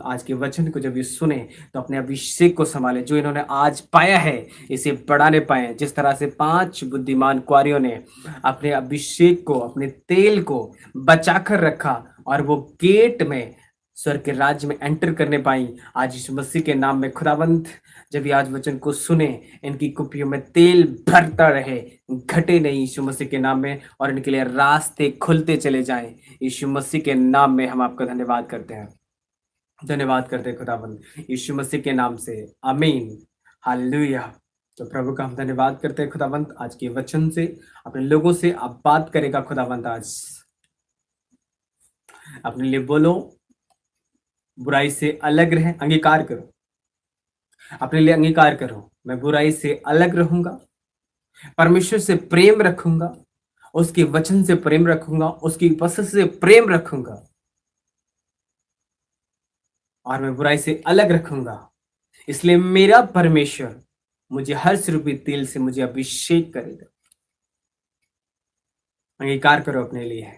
आज के वचन को जब ये सुने तो अपने अभिषेक को संभालें, जो इन्होंने आज पाया है इसे बढ़ाने पाएँ। जिस तरह से 5 बुद्धिमान कुँवारियों ने अपने अभिषेक को, अपने तेल को बचा कर रखा और वो गेट में स्वर्ग के राज्य में एंटर करने पाईं। आज यीशु मसीह के नाम में खुदावंद जब ये आज वचन को सुने, इनकी कुप्पियों में तेल भरता रहे, घटे नहीं यीशु मसीह के नाम में, और इनके लिए रास्ते खुलते चले जाएँ। यीशु मसीह के नाम में हम आपका धन्यवाद करते हैं। धन्यवाद करते हैं खुदावंद, यीशु मसीह के नाम से, आमीन, हालेलुया। तो प्रभु का हम धन्यवाद करते हैं खुदावंद, आज के वचन से अपने लोगों से आप बात करेगा खुदावंद। आज अपने लिए बोलो, बुराई से अलग रहें, अंगीकार करो, अपने लिए अंगीकार करो। मैं बुराई से अलग रहूंगा, परमेश्वर से प्रेम रखूंगा, उसके वचन से प्रेम रखूंगा, उसकी उपस्थिति से प्रेम रखूंगा, और मैं बुराई से अलग रखूंगा। इसलिए मेरा परमेश्वर मुझे हर रूपी तेल से मुझे अभिषेक करेगा। अंगीकार करो अपने लिए,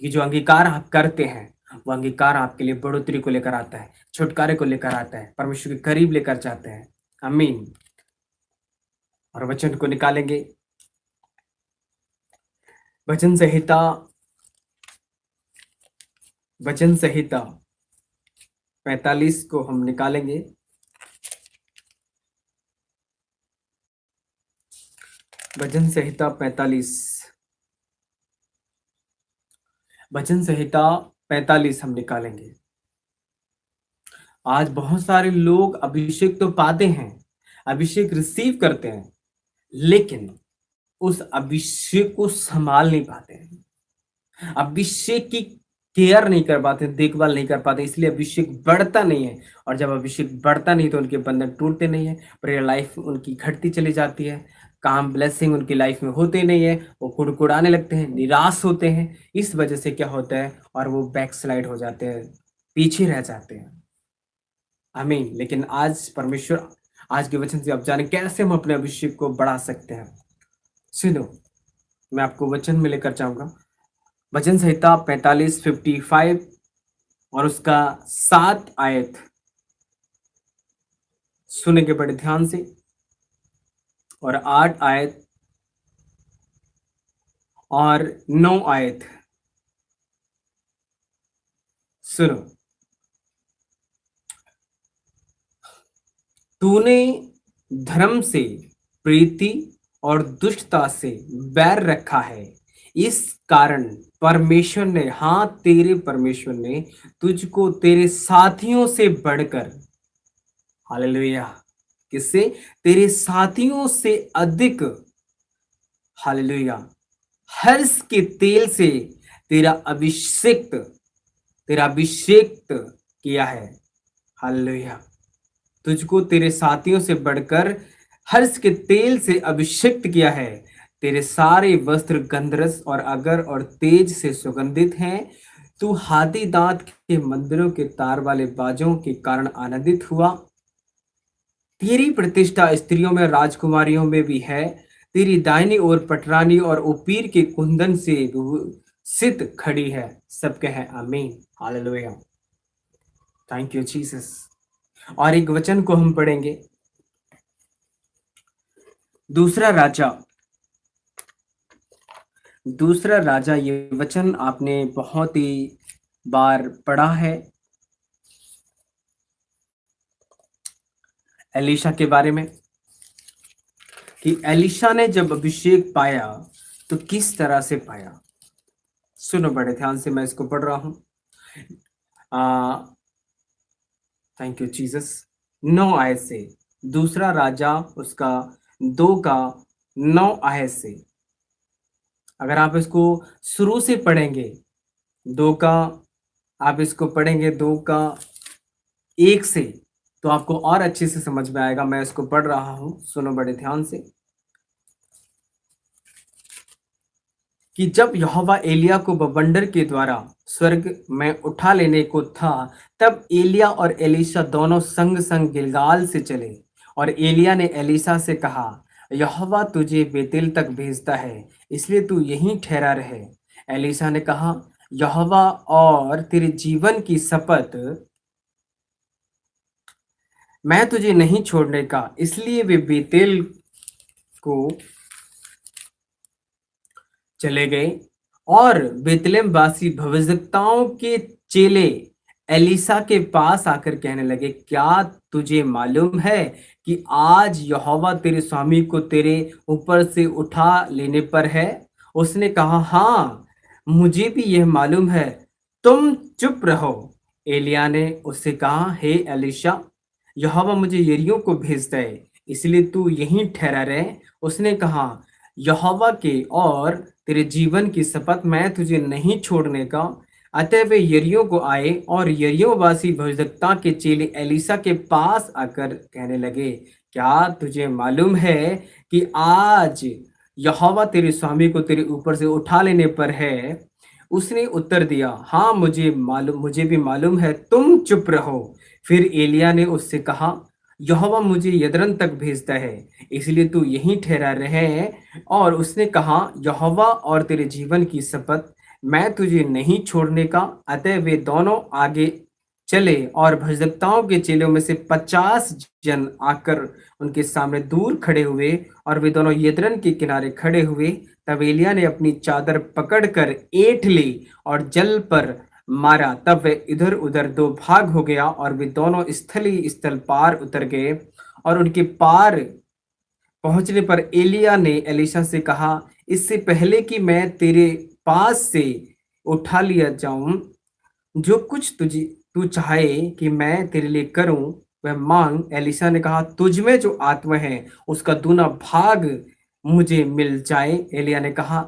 कि जो अंगीकार आप करते हैं वो अंगीकार आपके लिए बढ़ोतरी को लेकर आता है, छुटकारे को लेकर आता है, परमेश्वर के करीब लेकर जाते हैं। आमीन। और वचन को निकालेंगे, वचन संहिता, वचन संहिता 45 को हम निकालेंगे। वचन संहिता 45, वचन संहिता 45 हम निकालेंगे। आज बहुत सारे लोग अभिषेक तो पाते हैं, अभिषेक रिसीव करते हैं, लेकिन उस अभिषेक को संभाल नहीं पाते हैं, अभिषेक की केयर नहीं कर पाते, देखभाल नहीं कर पाते, इसलिए अभिषेक बढ़ता नहीं है। और जब अभिषेक बढ़ता नहीं तो उनके बंधन टूटते नहीं है, प्रेयर लाइफ उनकी घटती चली जाती है, काम ब्लेसिंग उनकी लाइफ में होते नहीं है, वो कुड़कुड़ाने लगते हैं, निराश होते हैं। इस वजह से क्या होता है, और वो बैकस्लाइड हो जाते हैं, पीछे रह जाते हैं। आमीन। लेकिन आज परमेश्वर आज के वचन से आप जाने कैसे हम अपने अभिषेक को बढ़ा सकते हैं। सुनो, मैं आपको वचन में लेकर जाऊंगा, वचन संहिता 45 और उसका 7 आयत सुनेंगे बड़े ध्यान से, और 8 आयत और 9 आयत सुनो। तूने धर्म से प्रीति और दुष्टता से बैर रखा है, इस कारण परमेश्वर ने, हाँ तेरे परमेश्वर ने तुझको तेरे साथियों से बढ़कर, हालेलुया, किससे? तेरे साथियों से अधिक, हालेलुया, हर्ष के तेल से तेरा अभिषेक किया है। हालेलुया। तुझको तेरे साथियों से बढ़कर हर्ष के तेल से अभिषिक्त किया है। तेरे सारे वस्त्र गंधरस और अगर और तेज से सुगंधित हैं। तू हाथी दांत के मंदिरों के तार वाले बाजों के कारण आनंदित हुआ। तेरी प्रतिष्ठा स्त्रियों में, राजकुमारियों में भी है। तेरी दाहिनी ओर पटरानी और ओपीर के कुंदन से सित खड़ी है। सब कहे आमीन, हालेलुया, थैंक यू जीसस। और एक वचन को हम पढ़ेंगे, दूसरा राजा, ये वचन आपने बहुत ही बार पढ़ा है, एलीशा के बारे में, कि एलीशा ने जब अभिषेक पाया तो किस तरह से पाया। सुनो बड़े ध्यान से, मैं इसको पढ़ रहा हूं। Thank you Jesus. 9 आयत से, दूसरा राजा उसका 2 का 9 आयत से, अगर आप इसको शुरू से पढ़ेंगे, 2 का, आप इसको पढ़ेंगे 2 का 1 से, तो आपको और अच्छे से समझ में आएगा। मैं इसको पढ़ रहा हूं, सुनो बड़े ध्यान से, कि जब यहोवा एलिया को बवंडर के द्वारा स्वर्ग में उठा लेने को था, तब एलिया और एलीशा दोनों संग संग गिलगाल से चले। और एलिया ने एलीशा से कहा, यहोवा तुझे बेतेल तक भेजता है, इसलिए तू यहीं ठहरा रहे। एलीशा ने कहा, यहोवा और तेरे जीवन की शपथ, मैं तुझे नहीं छोड़ने का। इसलिए वे बेतेल को चले गए और बेतलेहम वासी भविष्यद्वक्ताओं के चेले एलीसा के पास आकर कहने लगे, क्या तुझे मालूम है कि आज यहोवा तेरे स्वामी को तेरे ऊपर से उठा लेने पर है? उसने कहा, हाँ, मुझे भी यह मालूम है। तुम चुप रहो। एलिया ने उससे कहा, हे एलीशा, यहोवा मुझे यरीहो को भेजता है, इसलिए तू यहीं ठहरा रहे। उसने कहा, यहोवा के और तेरे जीवन की शपथ, मैं तुझे नहीं छोड़ने का। अतः वे यरीहो को आए और यरीहो वासी भविष्यद्वक्ता के चेले एलीशा के पास आकर कहने लगे, क्या तुझे मालूम है कि आज यहोवा तेरे स्वामी को तेरे ऊपर से उठा लेने पर है? उसने उत्तर दिया, हाँ, मुझे भी मालूम है। तुम चुप रहो। फिर एलिया ने उससे कहा, यहोवा मुझे यदरन तक भेजता है, इसलिए तू यहीं ठहरा रहे। और उसने कहा, यहोवा और तेरे जीवन की शपथ, मैं तुझे नहीं छोड़ने का। अतः वे दोनों आगे चले और भजदक्ताओं के चेलों में से 50 जन आकर उनके सामने दूर खड़े हुए और वे दोनों यदरन के किनारे खड़े हुए। तब एलिया ने अपनी चादर पकड़कर ऐंठ ली और जल पर मारा। तब वे इधर उधर दो भाग हो गया और वे दोनों स्थली स्थल पार उतर गए। और उनके पार पहुंचने पर एलिया ने एलीशा से कहा, इससे पहले कि मैं तेरे पास से उठा लिया जाऊं, जो कुछ तुझे तू चाहे कि मैं तेरे लिए करूं वह मांग। एलीशा ने कहा, तुझ में जो आत्मा है उसका दूना भाग मुझे मिल जाए। एलिया ने कहा,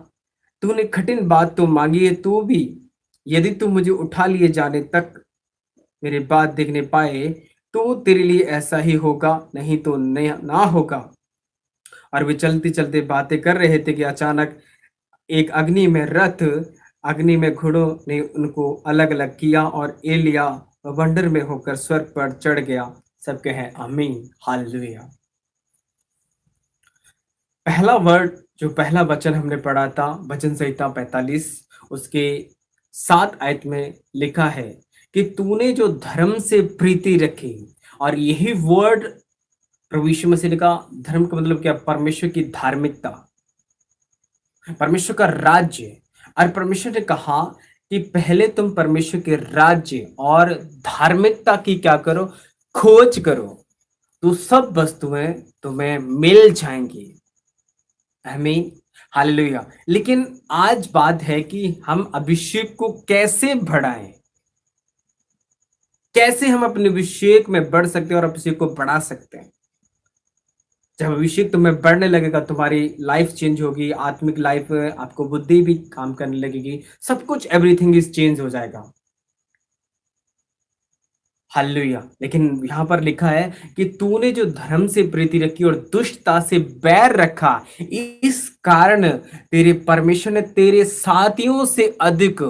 तूने कठिन बात तो मांगी है, तू भी यदि तू मुझे उठा लिए जाने तक मेरे बात देखने पाए तो तेरे लिए ऐसा ही होगा, नहीं तो ना होगा। और वे चलते चलते बातें कर रहे थे कि अचानक एक अग्नि में घोड़ों ने उनको अलग अलग किया और एलिया वंडर में होकर स्वर्ग पर चढ़ गया। सब कहे आमीन, हालेलुया। पहला वचन हमने पढ़ा था वचन संहिता 45, उसके 7 आयत में लिखा है कि तूने जो धर्म से प्रीति रखी। और यही वर्ड प्रभु यीशु मसीह ने कहा, धर्म का मतलब क्या? परमेश्वर की धार्मिकता, परमेश्वर का राज्य। और परमेश्वर ने कहा कि पहले तुम परमेश्वर के राज्य और धार्मिकता की क्या करो? खोज करो, तो सब वस्तुएं तुम्हें मिल जाएंगी। आमीन, हालेलुया। लेकिन आज बात है कि हम अभिषेक को कैसे बढ़ाएं, कैसे हम अपने अभिषेक में बढ़ सकते हैं और अभिषेक को बढ़ा सकते हैं। जब अभिषेक तुम्हें बढ़ने लगेगा, तुम्हारी लाइफ चेंज होगी, आत्मिक लाइफ, आपको बुद्धि भी काम करने लगेगी, सब कुछ, एवरीथिंग इज चेंज हो जाएगा। हालेलुया। लेकिन यहां पर लिखा है कि तूने जो धर्म से प्रीति रखी और दुष्टता से बैर रखा, इस कारण तेरे परमेश्वर ने तेरे साथियों से अधिक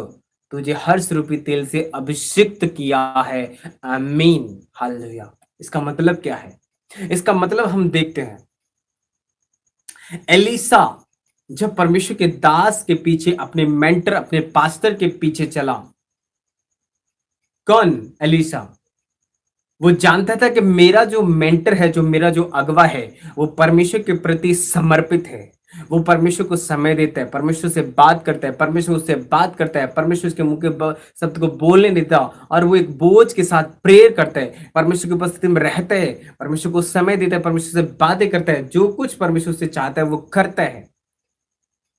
तुझे हर्ष रूपी तेल से अभिषिक्त किया है। आमीन, हालेलुया। इसका मतलब क्या है? इसका मतलब हम देखते हैं, एलीसा जब परमेश्वर के दास के पीछे, अपने मेंटर, अपने पास्टर के पीछे चला। कौन? एलीसा। वो जानता था कि मेरा जो मेंटर है, जो मेरा जो अगवा है, वो परमेश्वर के प्रति समर्पित है। वो परमेश्वर को समय देता है, परमेश्वर से बात करता है, परमेश्वर उससे बात करता है, परमेश्वर उसके मुंह के शब्द को बोलने देता, और वो एक बोझ के साथ प्रेयर करता है, परमेश्वर की उपस्थिति में रहता है, परमेश्वर को समय देता है, परमेश्वर से बातें करता है, जो कुछ परमेश्वर से चाहता है वो करता है।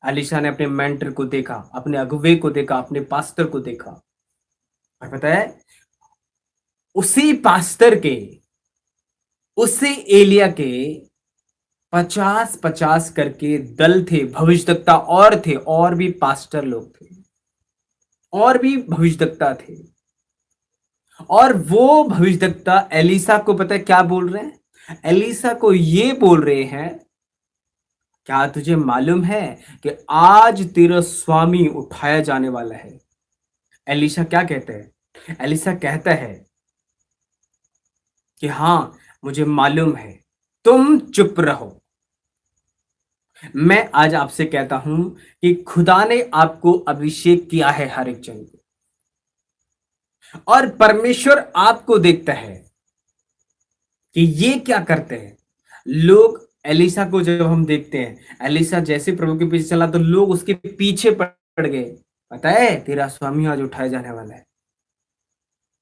अलीशा ने अपने मेंटर को देखा, अपने अगुवे को देखा, अपने पास्टर को देखा। और पता है, उसी पास्टर के, उसी एलिया के 50-50 करके दल थे, भविष्यद्वक्ता और थे, और भी पास्टर लोग थे, और भी भविष्यद्वक्ता थे। और वो भविष्यद्वक्ता एलीसा को पता है क्या बोल रहे हैं? एलीसा को ये बोल रहे हैं, क्या तुझे मालूम है कि आज तेरा स्वामी उठाया जाने वाला है? एलीशा क्या कहते हैं? एलीशा कहता है कि हाँ, मुझे मालूम है, तुम चुप रहो। मैं आज आपसे कहता हूं कि खुदा ने आपको अभिषेक किया है, हर एक जन को, और परमेश्वर आपको देखता है कि ये क्या करते हैं लोग। एलिसा को जब हम देखते हैं, एलिसा जैसे प्रभु के पीछे चला तो लोग उसके पीछे पड़ गए। पता है तेरा स्वामी आज उठाया जाने वाला है,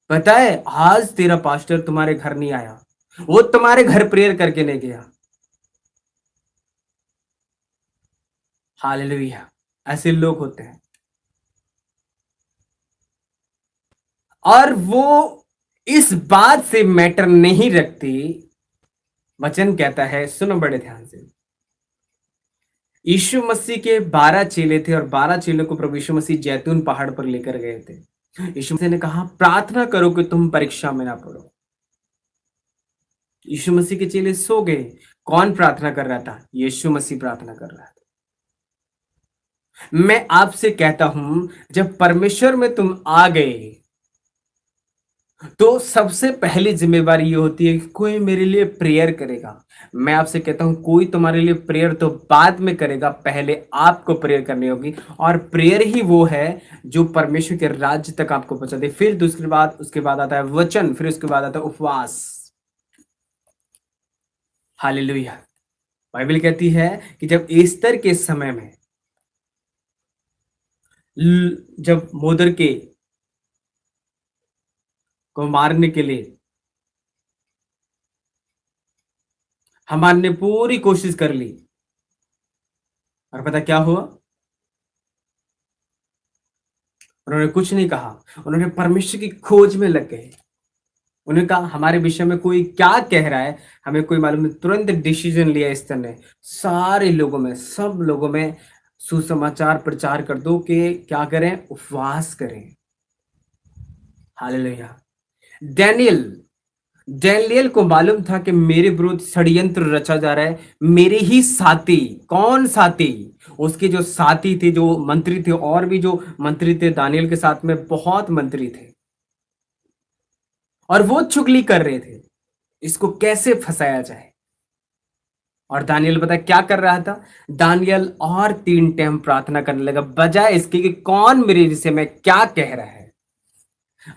पता है आज तेरा पास्टर तुम्हारे घर नहीं आया, वो तुम्हारे घर प्रेयर करके नहीं गया। हालेलुया। ऐसे लोग होते हैं और वो इस बात से मैटर नहीं रखती। वचन कहता है, सुनो बड़े ध्यान से, यीशु मसीह के 12 चेले थे और 12 चेलों को प्रभु यीशु मसीह जैतून पहाड़ पर लेकर गए थे। यीशु मसीह ने कहा प्रार्थना करो कि तुम परीक्षा में ना पड़ो। यीशु मसीह के चेले सो गए। कौन प्रार्थना कर रहा था? यीशु मसीह प्रार्थना कर रहा था। मैं आपसे कहता हूं, जब परमेश्वर में तुम आ गए तो सबसे पहली जिम्मेवारी ये होती है कि कोई मेरे लिए प्रेयर करेगा। मैं आपसे कहता हूं कोई तुम्हारे लिए प्रेयर तो बाद में करेगा, पहले आपको प्रेयर करनी होगी। और प्रेयर ही वो है जो परमेश्वर के राज्य तक आपको पहुंचा दे। फिर दूसरी बात, उसके बाद आता है वचन, फिर उसके बाद आता है उपवास। हालेलुया। बाइबल कहती है कि जब ईस्टर के समय में जब मोदर के को मारने के लिए हमान ने पूरी कोशिश कर ली, और पता क्या हुआ? उन्होंने कुछ नहीं कहा, उन्होंने परमेश्वर की खोज में लग गए। उन्होंने कहा हमारे विषय में कोई क्या कह रहा है हमें कोई मालूम नहीं। तुरंत डिसीजन लिया इस तरह ने, सारे लोगों में, सब लोगों में सुसमाचार प्रचार कर दो कि क्या करें, उपवास करें। हालेलुया। डैनियल डैनियल को मालूम था कि मेरे विरुद्ध षड्यंत्र रचा जा रहा है। मेरे ही साथी, कौन साथी? उसके जो साथी थे, जो मंत्री थे, और भी जो मंत्री थे दानियल के साथ में बहुत मंत्री थे, और वो चुगली कर रहे थे इसको कैसे फंसाया जाए। और दानियल पता है क्या कर रहा था? दानियल और 3 टाइम प्रार्थना करने लगा, बजाय इसके कि कौन मेरे विषय में क्या कह रहा है।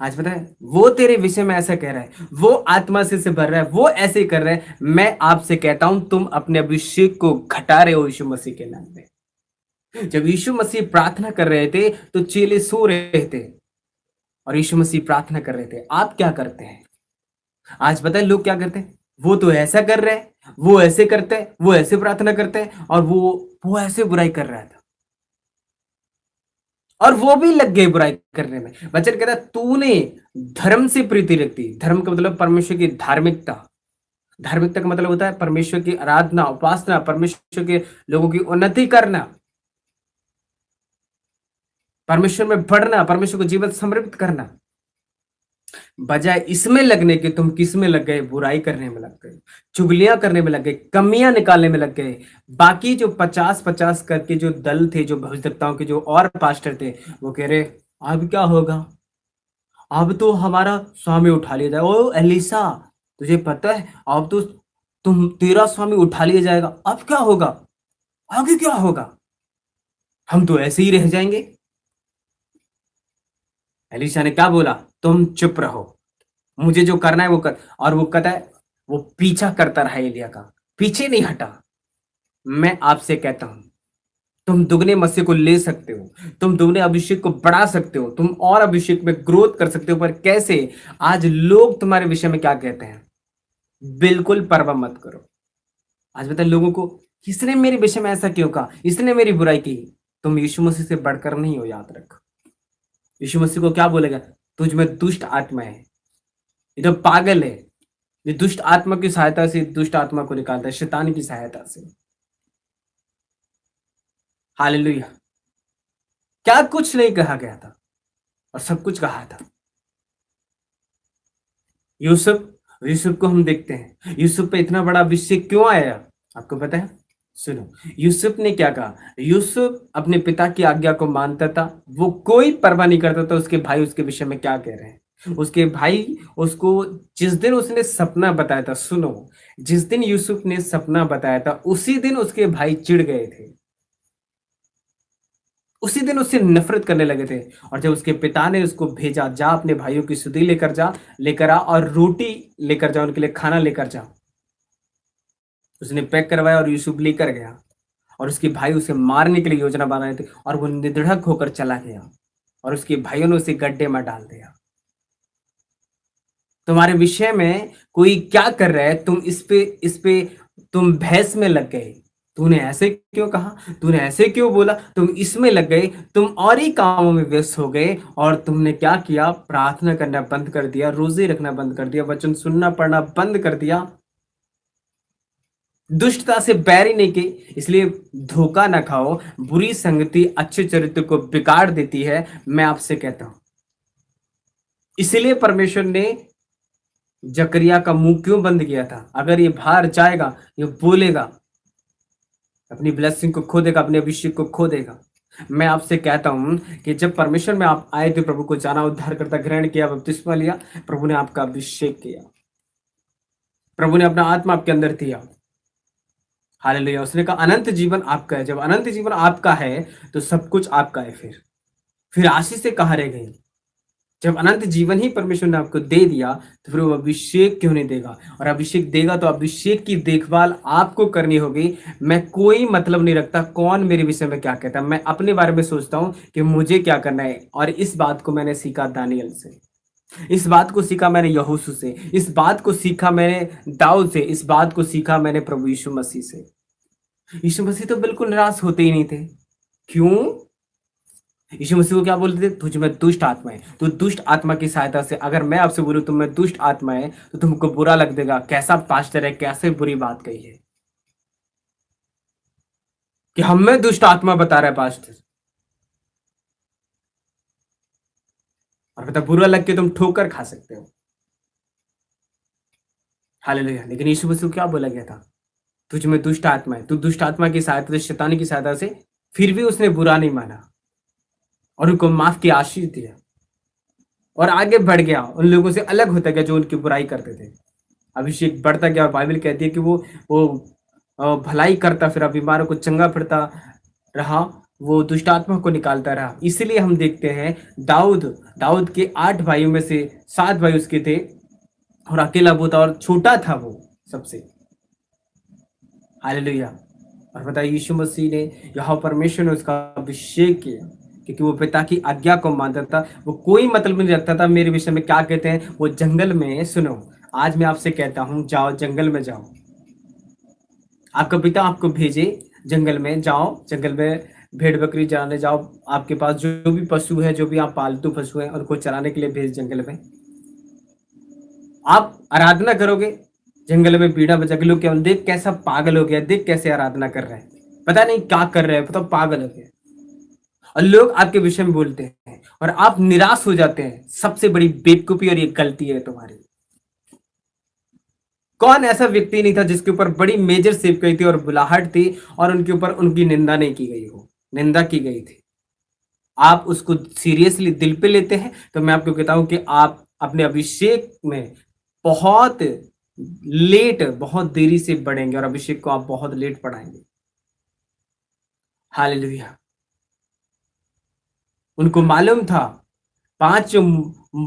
आज पता है वो तेरे विषय में ऐसा कह रहा है, वो आत्मा से भर रहा है, वो ऐसे कर रहा है। मैं आपसे कहता हूं तुम अपने अभिषेक को घटा रहे हो यीशु मसीह के नाम में। जब यीशु मसीह प्रार्थना कर रहे थे तो चेले सो रहे थे और यीशु मसीह प्रार्थना कर रहे थे। आप क्या करते हैं? आज पता है लोग क्या करते हैं? वो तो ऐसा कर रहे हैं, वो ऐसे करते हैं, वो ऐसे प्रार्थना करते हैं, और वो ऐसे बुराई कर रहा था और वो भी लग गए बुराई करने में। वचन कहता है तूने धर्म से प्रीति रखती। धर्म का मतलब परमेश्वर की धार्मिकता। धार्मिकता का मतलब होता है परमेश्वर की आराधना, उपासना, परमेश्वर के लोगों की उन्नति करना, परमेश्वर में बढ़ना, परमेश्वर को जीवन समृद्ध करना। बजाय इसमें लगने के तुम किस में लग गए? बुराई करने में लग गए, चुगलियां करने में लग गए, कमियां निकालने में लग गए। बाकी जो 50-50 करके जो दल थे, जो भविष्यवक्ताओं के जो और पास्टर थे, वो कह रहे अब क्या होगा, अब तो हमारा स्वामी उठा लिया जाए। ओ एलिसा, तुझे पता है अब तो तेरा स्वामी उठा लिया जाएगा, अब क्या होगा, आगे क्या होगा, हम तो ऐसे ही रह जाएंगे। एलिशा ने क्या बोला? तुम चुप रहो, मुझे जो करना है वो कर। और वो कहता है, वो पीछा करता रहा एलिया का, पीछे नहीं हटा। मैं आपसे कहता हूं तुम दुगने मसीह को ले सकते हो, तुम दुगने अभिषेक को बढ़ा सकते हो, तुम और अभिषेक में ग्रोथ कर सकते हो। पर कैसे? आज लोग तुम्हारे विषय में क्या कहते हैं, बिल्कुल परवाह मत करो। आज बता लोगों को, किसने मेरे विषय में ऐसा क्यों कहा, इसने मेरी बुराई की। तुम यीशु मसीह से बढ़कर नहीं हो, याद रख। यीशु मसीह को क्या बोलेगा? तुझ में दुष्ट आत्मा है, ये तो पागल है। ये दुष्ट आत्मा की सहायता से दुष्ट आत्मा को निकालता है, शैतान की सहायता से। हालेलुया। क्या कुछ नहीं कहा गया था और सब कुछ कहा था। यूसुफ, यूसुफ को हम देखते हैं, यूसुफ पे इतना बड़ा अभिषेक क्यों आया? आपको पता है? सुनो, यूसुफ ने क्या कहा? यूसुफ अपने पिता की आज्ञा को मानता था, वो कोई परवाह नहीं करता था उसके भाई उसके विषय में क्या कह रहे हैं। उसके भाई उसको, जिस दिन उसने सपना बताया था, सुनो, जिस दिन यूसुफ ने सपना बताया था उसी दिन उसके भाई चिढ़ गए थे। उसी दिन उससे नफरत करने लगे थे। और जब उसके पिता ने उसको भेजा, जा अपने भाइयों की सुधि लेकर जा, लेकर आ और रोटी लेकर जा, उनके लिए खाना लेकर जा। उसने पैक करवाया और यूसुफ लेकर गया। और उसके भाई उसे मारने के लिए योजना बना रहे थे और वो निधड़क होकर चला गया और उसके भाइयों ने उसे गड्ढे में डाल दिया। तुम्हारे विषय में कोई क्या कर रहा है, तुम इस पे तुम बहस में लग गए। तूने ऐसे क्यों कहा, तूने ऐसे क्यों बोला, तुम इसमें लग गए, तुम और ही कामों में व्यस्त हो गए और तुमने क्या किया, प्रार्थना करना बंद कर दिया, रोजे रखना बंद कर दिया, वचन सुनना पढ़ना बंद कर दिया, दुष्टता से बैर ही नहीं की। इसलिए धोखा ना खाओ, बुरी संगति अच्छे चरित्र को बिगाड़ देती है, मैं आपसे कहता हूं। इसलिए परमेश्वर ने जकरिया का मुंह क्यों बंद किया था। अगर ये बाहर जाएगा, ये बोलेगा, अपनी ब्लेसिंग को खो देगा, अपने अभिषेक को खो देगा। मैं आपसे कहता हूं कि जब परमेश्वर में आप आए थे, प्रभु को जाना, उद्धार करता ग्रहण किया, बपतिस्मा लिया, प्रभु ने आपका अभिषेक किया, प्रभु ने अपना आत्मा आपके अंदर दिया। हालेलुया। उसने कहा अनंत जीवन आपका है। जब अनंत जीवन आपका है तो सब कुछ आपका है। फिर आशीष से कहाँ रह गई। जब अनंत जीवन ही परमेश्वर ने आपको दे दिया तो फिर वो अभिषेक क्यों नहीं देगा। और अभिषेक देगा तो अभिषेक की देखभाल आपको करनी होगी। मैं कोई मतलब नहीं रखता कौन मेरे विषय में क्या कहता है, मैं अपने बारे में सोचता हूं कि मुझे क्या करना है। और इस बात को मैंने सीखा दानियल से, इस बात को सीखा मैंने यहोशू से, इस बात को सीखा मैंने दाऊद से, इस बात को सीखा मैंने प्रभु यीशु मसीह से। यीशु मसीह तो बिल्कुल निराश होते ही नहीं थे। क्यों। यीशु मसीह को क्या बोलते थे, तुझ में दुष्ट आत्मा है। तो दुष्ट आत्मा की सहायता से अगर मैं आपसे बोलूं तुम में दुष्ट आत्मा है तो तुमको बुरा लग देगा, कैसा पास्टर है, कैसे बुरी बात कही है कि हम में दुष्ट आत्मा बता रहा है पास्टर। और पता बुरा लग के तुम ठोकर खा सकते हो। हालेलुया। लेकिन यीशु मसीह को क्या बोला गया था, तुझ में दुष्ट आत्मा है। तू दुष्ट आत्मा की सहायता से, शैतानी की सहायता से, फिर भी उसने बुरा नहीं माना और उनको माफ की आशीष दिया और आगे बढ़ गया, उन लोगों से अलग होता गया जो उनकी बुराई करते थे। अभिषेक बढ़ता गया और बाइबल कहती है कि वो भलाई करता फिरा, बीमारों को चंगा फिरता रहा, वो दुष्ट आत्मा को निकालता रहा। इसलिए हम देखते हैं दाऊद दाऊद के 8 भाइयों में से 7 भाई उसके थे और अकेला वो था और छोटा था वो सबसे। हालेलुया। और बताइए यीशु मसीह ने, यहोवा परमेश्वर ने उसका अभिषेक किया क्योंकि वो पिता की आज्ञा को मानता था। वो कोई मतलब नहीं रखता था मेरे विषय में क्या कहते हैं। वो जंगल में, सुनो आज मैं आपसे कहता हूं, जाओ जंगल में जाओ, आपका पिता आपको भेजे जंगल में, जाओ जंगल में भेड़ बकरी चराने जाओ, आपके पास जो भी पशु है, जो भी आप पालतू पशु है, उनको चराने के लिए भेज जंगल में। आप आराधना करोगे जंगल में, बीड़ा बजा के, लोग क्या देख कैसा पागल हो गया, देख कैसे आराधना कर रहा है, पता नहीं क्या कर रहे हैं, पता पागल हो गया। और लोग आपके विषय में बोलते हैं और आप निराश हो जाते हैं। सबसे बड़ी बेवकूफी और ये गलती है तुम्हारी। कौन ऐसा व्यक्ति नहीं था जिसके ऊपर बड़ी मेजर सेव गई थी और बुलाहट थी और उनके ऊपर उनकी निंदा नहीं की गई हो, निंदा की गई थी। आप उसको सीरियसली दिल पे लेते हैं तो मैं आपको कहता हूं कि आप अपने अभिषेक में बहुत लेट, बहुत देरी से बढ़ेंगे और अभिषेक को आप बहुत लेट पढ़ाएंगे। हालेलुया। उनको मालूम था, 5 जो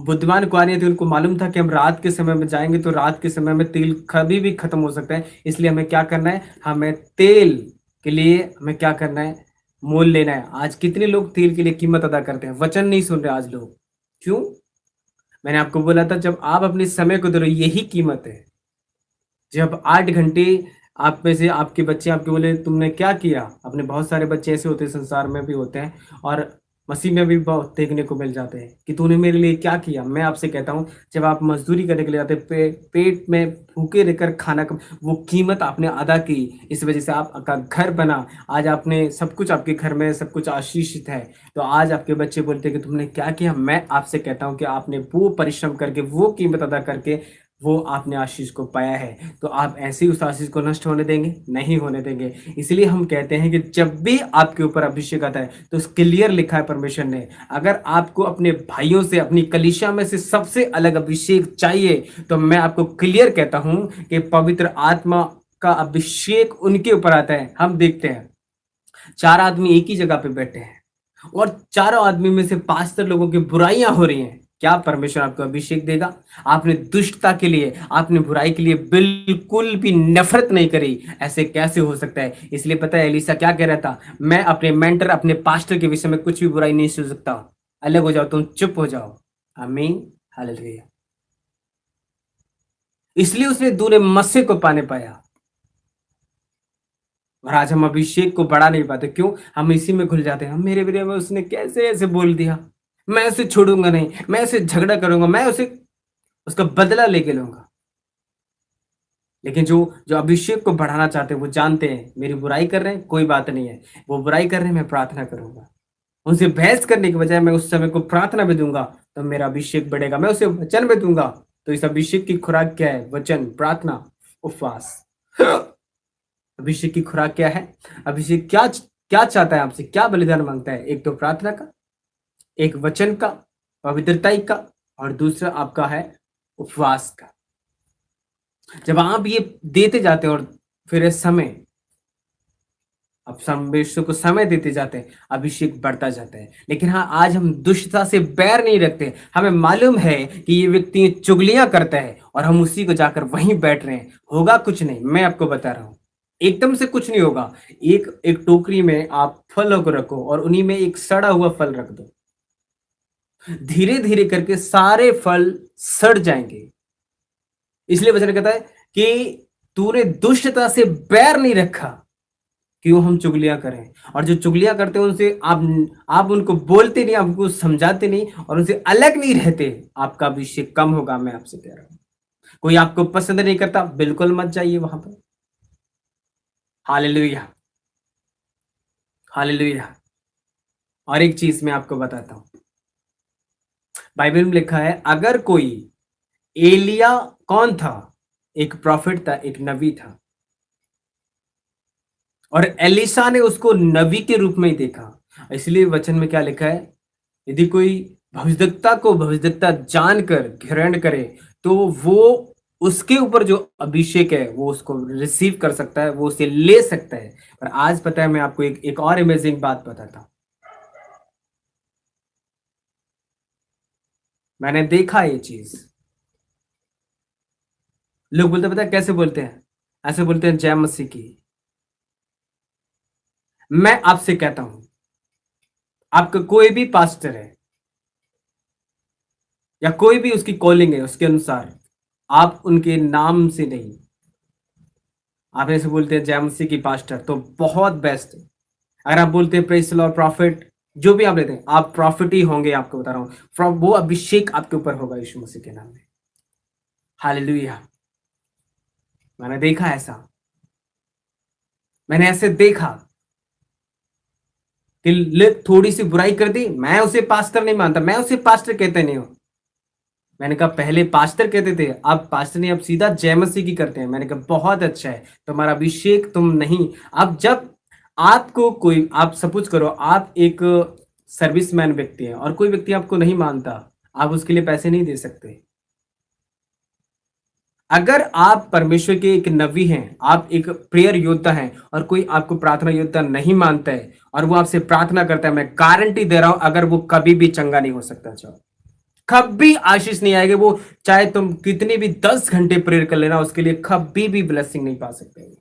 बुद्धिमान कुआरियां थी, उनको मालूम था कि हम रात के समय में जाएंगे तो रात के समय में तेल कभी भी खत्म हो सकता है। इसलिए हमें क्या करना है, हमें तेल के लिए हमें क्या करना है, मोल लेना है। आज कितने लोग तेल के लिए कीमत अदा करते हैं, वचन नहीं सुन रहे आज लोग। क्यों। मैंने आपको बोला था जब आप अपने समय को दे रहे हो, यही कीमत है। जब 8 घंटे आप में से आपके बच्चे आपके बोले तुमने क्या किया, अपने बहुत सारे बच्चे ऐसे होते हैं, संसार में भी होते हैं और मसीह में भी बहुत देखने को मिल जाते हैं कि तूने मेरे लिए क्या किया। मैं आपसे कहता हूं जब आप मजदूरी करने के लिए जाते पेट में भूखे रहकर खाना वो कीमत आपने अदा की, इस वजह से आपका घर बना, आज आपने सब कुछ, आपके घर में सब कुछ आशीषित है। तो आज आपके बच्चे बोलते हैं कि तुमने क्या किया। मैं आपसे कहता हूं कि आपने वो परिश्रम करके, वो कीमत अदा करके वो आपने आशीष को पाया है, तो आप ऐसे ही उस आशीष को नष्ट होने देंगे, नहीं होने देंगे। इसलिए हम कहते हैं कि जब भी आपके ऊपर अभिषेक आता है तो क्लियर लिखा है परमेश्वर ने, अगर आपको अपने भाइयों से, अपनी कलीसिया में से सबसे अलग अभिषेक चाहिए तो मैं आपको क्लियर कहता हूं कि पवित्र आत्मा का अभिषेक उनके ऊपर आता है। हम देखते हैं 4 आदमी एक ही जगह पे बैठे हैं और चारों आदमी में से 5 लोगों की बुराइयां हो रही हैं, क्या परमेश्वर आपको अभिषेक देगा? आपने दुष्टता के लिए, आपने बुराई के लिए बिल्कुल भी नफरत नहीं करी, ऐसे कैसे हो सकता है? इसलिए पता है एलिसा क्या कह रहा था, मैं अपने मेंटर, अपने पास्टर के विषय में कुछ भी बुराई नहीं सुन सकता, अलग हो जाओ, तुम चुप हो जाओ। आमीन, हालेलुया। इसलिए उसने दूने मस्से को पाने पाया। और आज हम अभिषेक को बढ़ा नहीं पाते, क्यों? हम इसी में घुल जाते हैं, हम मेरे बारे में उसने कैसे ऐसे बोल दिया, मैं उसे छोड़ूंगा नहीं, मैं उसे झगड़ा करूंगा, मैं उसे उसका बदला लेके लूंगा। लेकिन जो जो अभिषेक को बढ़ाना चाहते हैं वो जानते हैं मेरी बुराई कर रहे हैं, कोई बात नहीं है, वो बुराई कर रहे हैं, मैं प्रार्थना करूंगा। उनसे बहस करने के बजाय मैं उस समय को प्रार्थना में दूंगा, तो मेरा अभिषेक बढ़ेगा। मैं उसे वचन में दूंगा, तो इस अभिषेक की खुराक क्या है? वचन, प्रार्थना, उपवास। अभिषेक की खुराक क्या है? अभिषेक क्या क्या चाहता है आपसे, क्या बलिदान मांगता है? एक तो प्रार्थना का, एक वचन का, पवित्रता का, और दूसरा आपका है उपवास का। जब आप ये देते जाते हैं और फिर इस समय अब परमेश्वर को समय देते जाते हैं, अभिषेक बढ़ता जाता है। लेकिन हाँ, आज हम दुष्टता से बैर नहीं रखते, हमें मालूम है कि ये व्यक्ति चुगलियां करता है और हम उसी को जाकर वहीं बैठ रहे हैं। होगा कुछ नहीं, मैं आपको बता रहा हूं, एकदम से कुछ नहीं होगा। एक एक टोकरी में आप फलों को रखो और उन्हीं में एक सड़ा हुआ फल रख दो, धीरे धीरे करके सारे फल सड़ जाएंगे। इसलिए वचन कहता है कि तूने दुष्टता से बैर नहीं रखा, क्यों हम चुगलियां करें? और जो चुगलियां करते हैं उनसे आप उनको बोलते नहीं, आप उनको समझाते नहीं और उनसे अलग नहीं रहते, आपका अभिषेक कम होगा। मैं आपसे कह रहा हूं, कोई आपको पसंद नहीं करता, बिल्कुल मत जाइए वहां पर। Hallelujah, hallelujah. और एक चीज मैं आपको बताता हूं, बाइबल में लिखा है, अगर कोई, एलिया कौन था? एक प्रॉफिट था, एक नबी था, और एलिसा ने उसको नबी के रूप में ही देखा। इसलिए वचन में क्या लिखा है, यदि कोई भविष्यद्वक्ता को भविष्यद्वक्ता जानकर घृण करे, तो वो उसके ऊपर जो अभिषेक है वो उसको रिसीव कर सकता है, वो उसे ले सकता है। पर आज पता है, मैं आपको एक और अमेजिंग बात बताता हूं। मैंने देखा ये चीज, लोग बोलते, पता है कैसे बोलते हैं? ऐसे बोलते हैं, जय मसीह की। मैं आपसे कहता हूं, आपका कोई भी पास्टर है या कोई भी उसकी कॉलिंग है उसके अनुसार, आप उनके नाम से नहीं, आप ऐसे बोलते हैं जय मसीह की पास्टर, तो बहुत बेस्ट है। अगर आप बोलते हैं प्रेज द लॉर्ड प्रॉफिट, जो भी आप लेते हैं, आप प्रॉफिट ही होंगे, आपको बता रहा हूं, फ्रॉम वो अभिषेक आपके ऊपर होगा यीशु मसीह के नाम में। हालेलुया। मैंने देखा ऐसा, मैंने ऐसे देखा कि थोड़ी सी बुराई कर दी, मैं उसे पास्टर नहीं मानता, मैं उसे पास्टर कहते नहीं हूं। मैंने कहा पहले पास्टर कहते थे, अब पास्टर नहीं, अब सीधा जय मसीह की करते हैं। मैंने कहा बहुत अच्छा है, तुम्हारा अभिषेक तुम नहीं। अब जब आपको कोई, आप सपोज करो आप एक सर्विसमैन व्यक्ति है और कोई व्यक्ति आपको नहीं मानता, आप उसके लिए पैसे नहीं दे सकते। अगर आप परमेश्वर के एक नबी हैं, आप एक प्रेयर योद्धा हैं, और कोई आपको प्रार्थना योद्धा नहीं मानता है और वो आपसे प्रार्थना करता है, मैं गारंटी दे रहा हूं, अगर वो कभी भी चंगा नहीं हो सकता, चाहो कभी आशीष नहीं आएगी वो, चाहे तुम कितनी भी 10 घंटे प्रेयर कर लेना, उसके लिए कभी भी ब्लेसिंग नहीं पा सकते।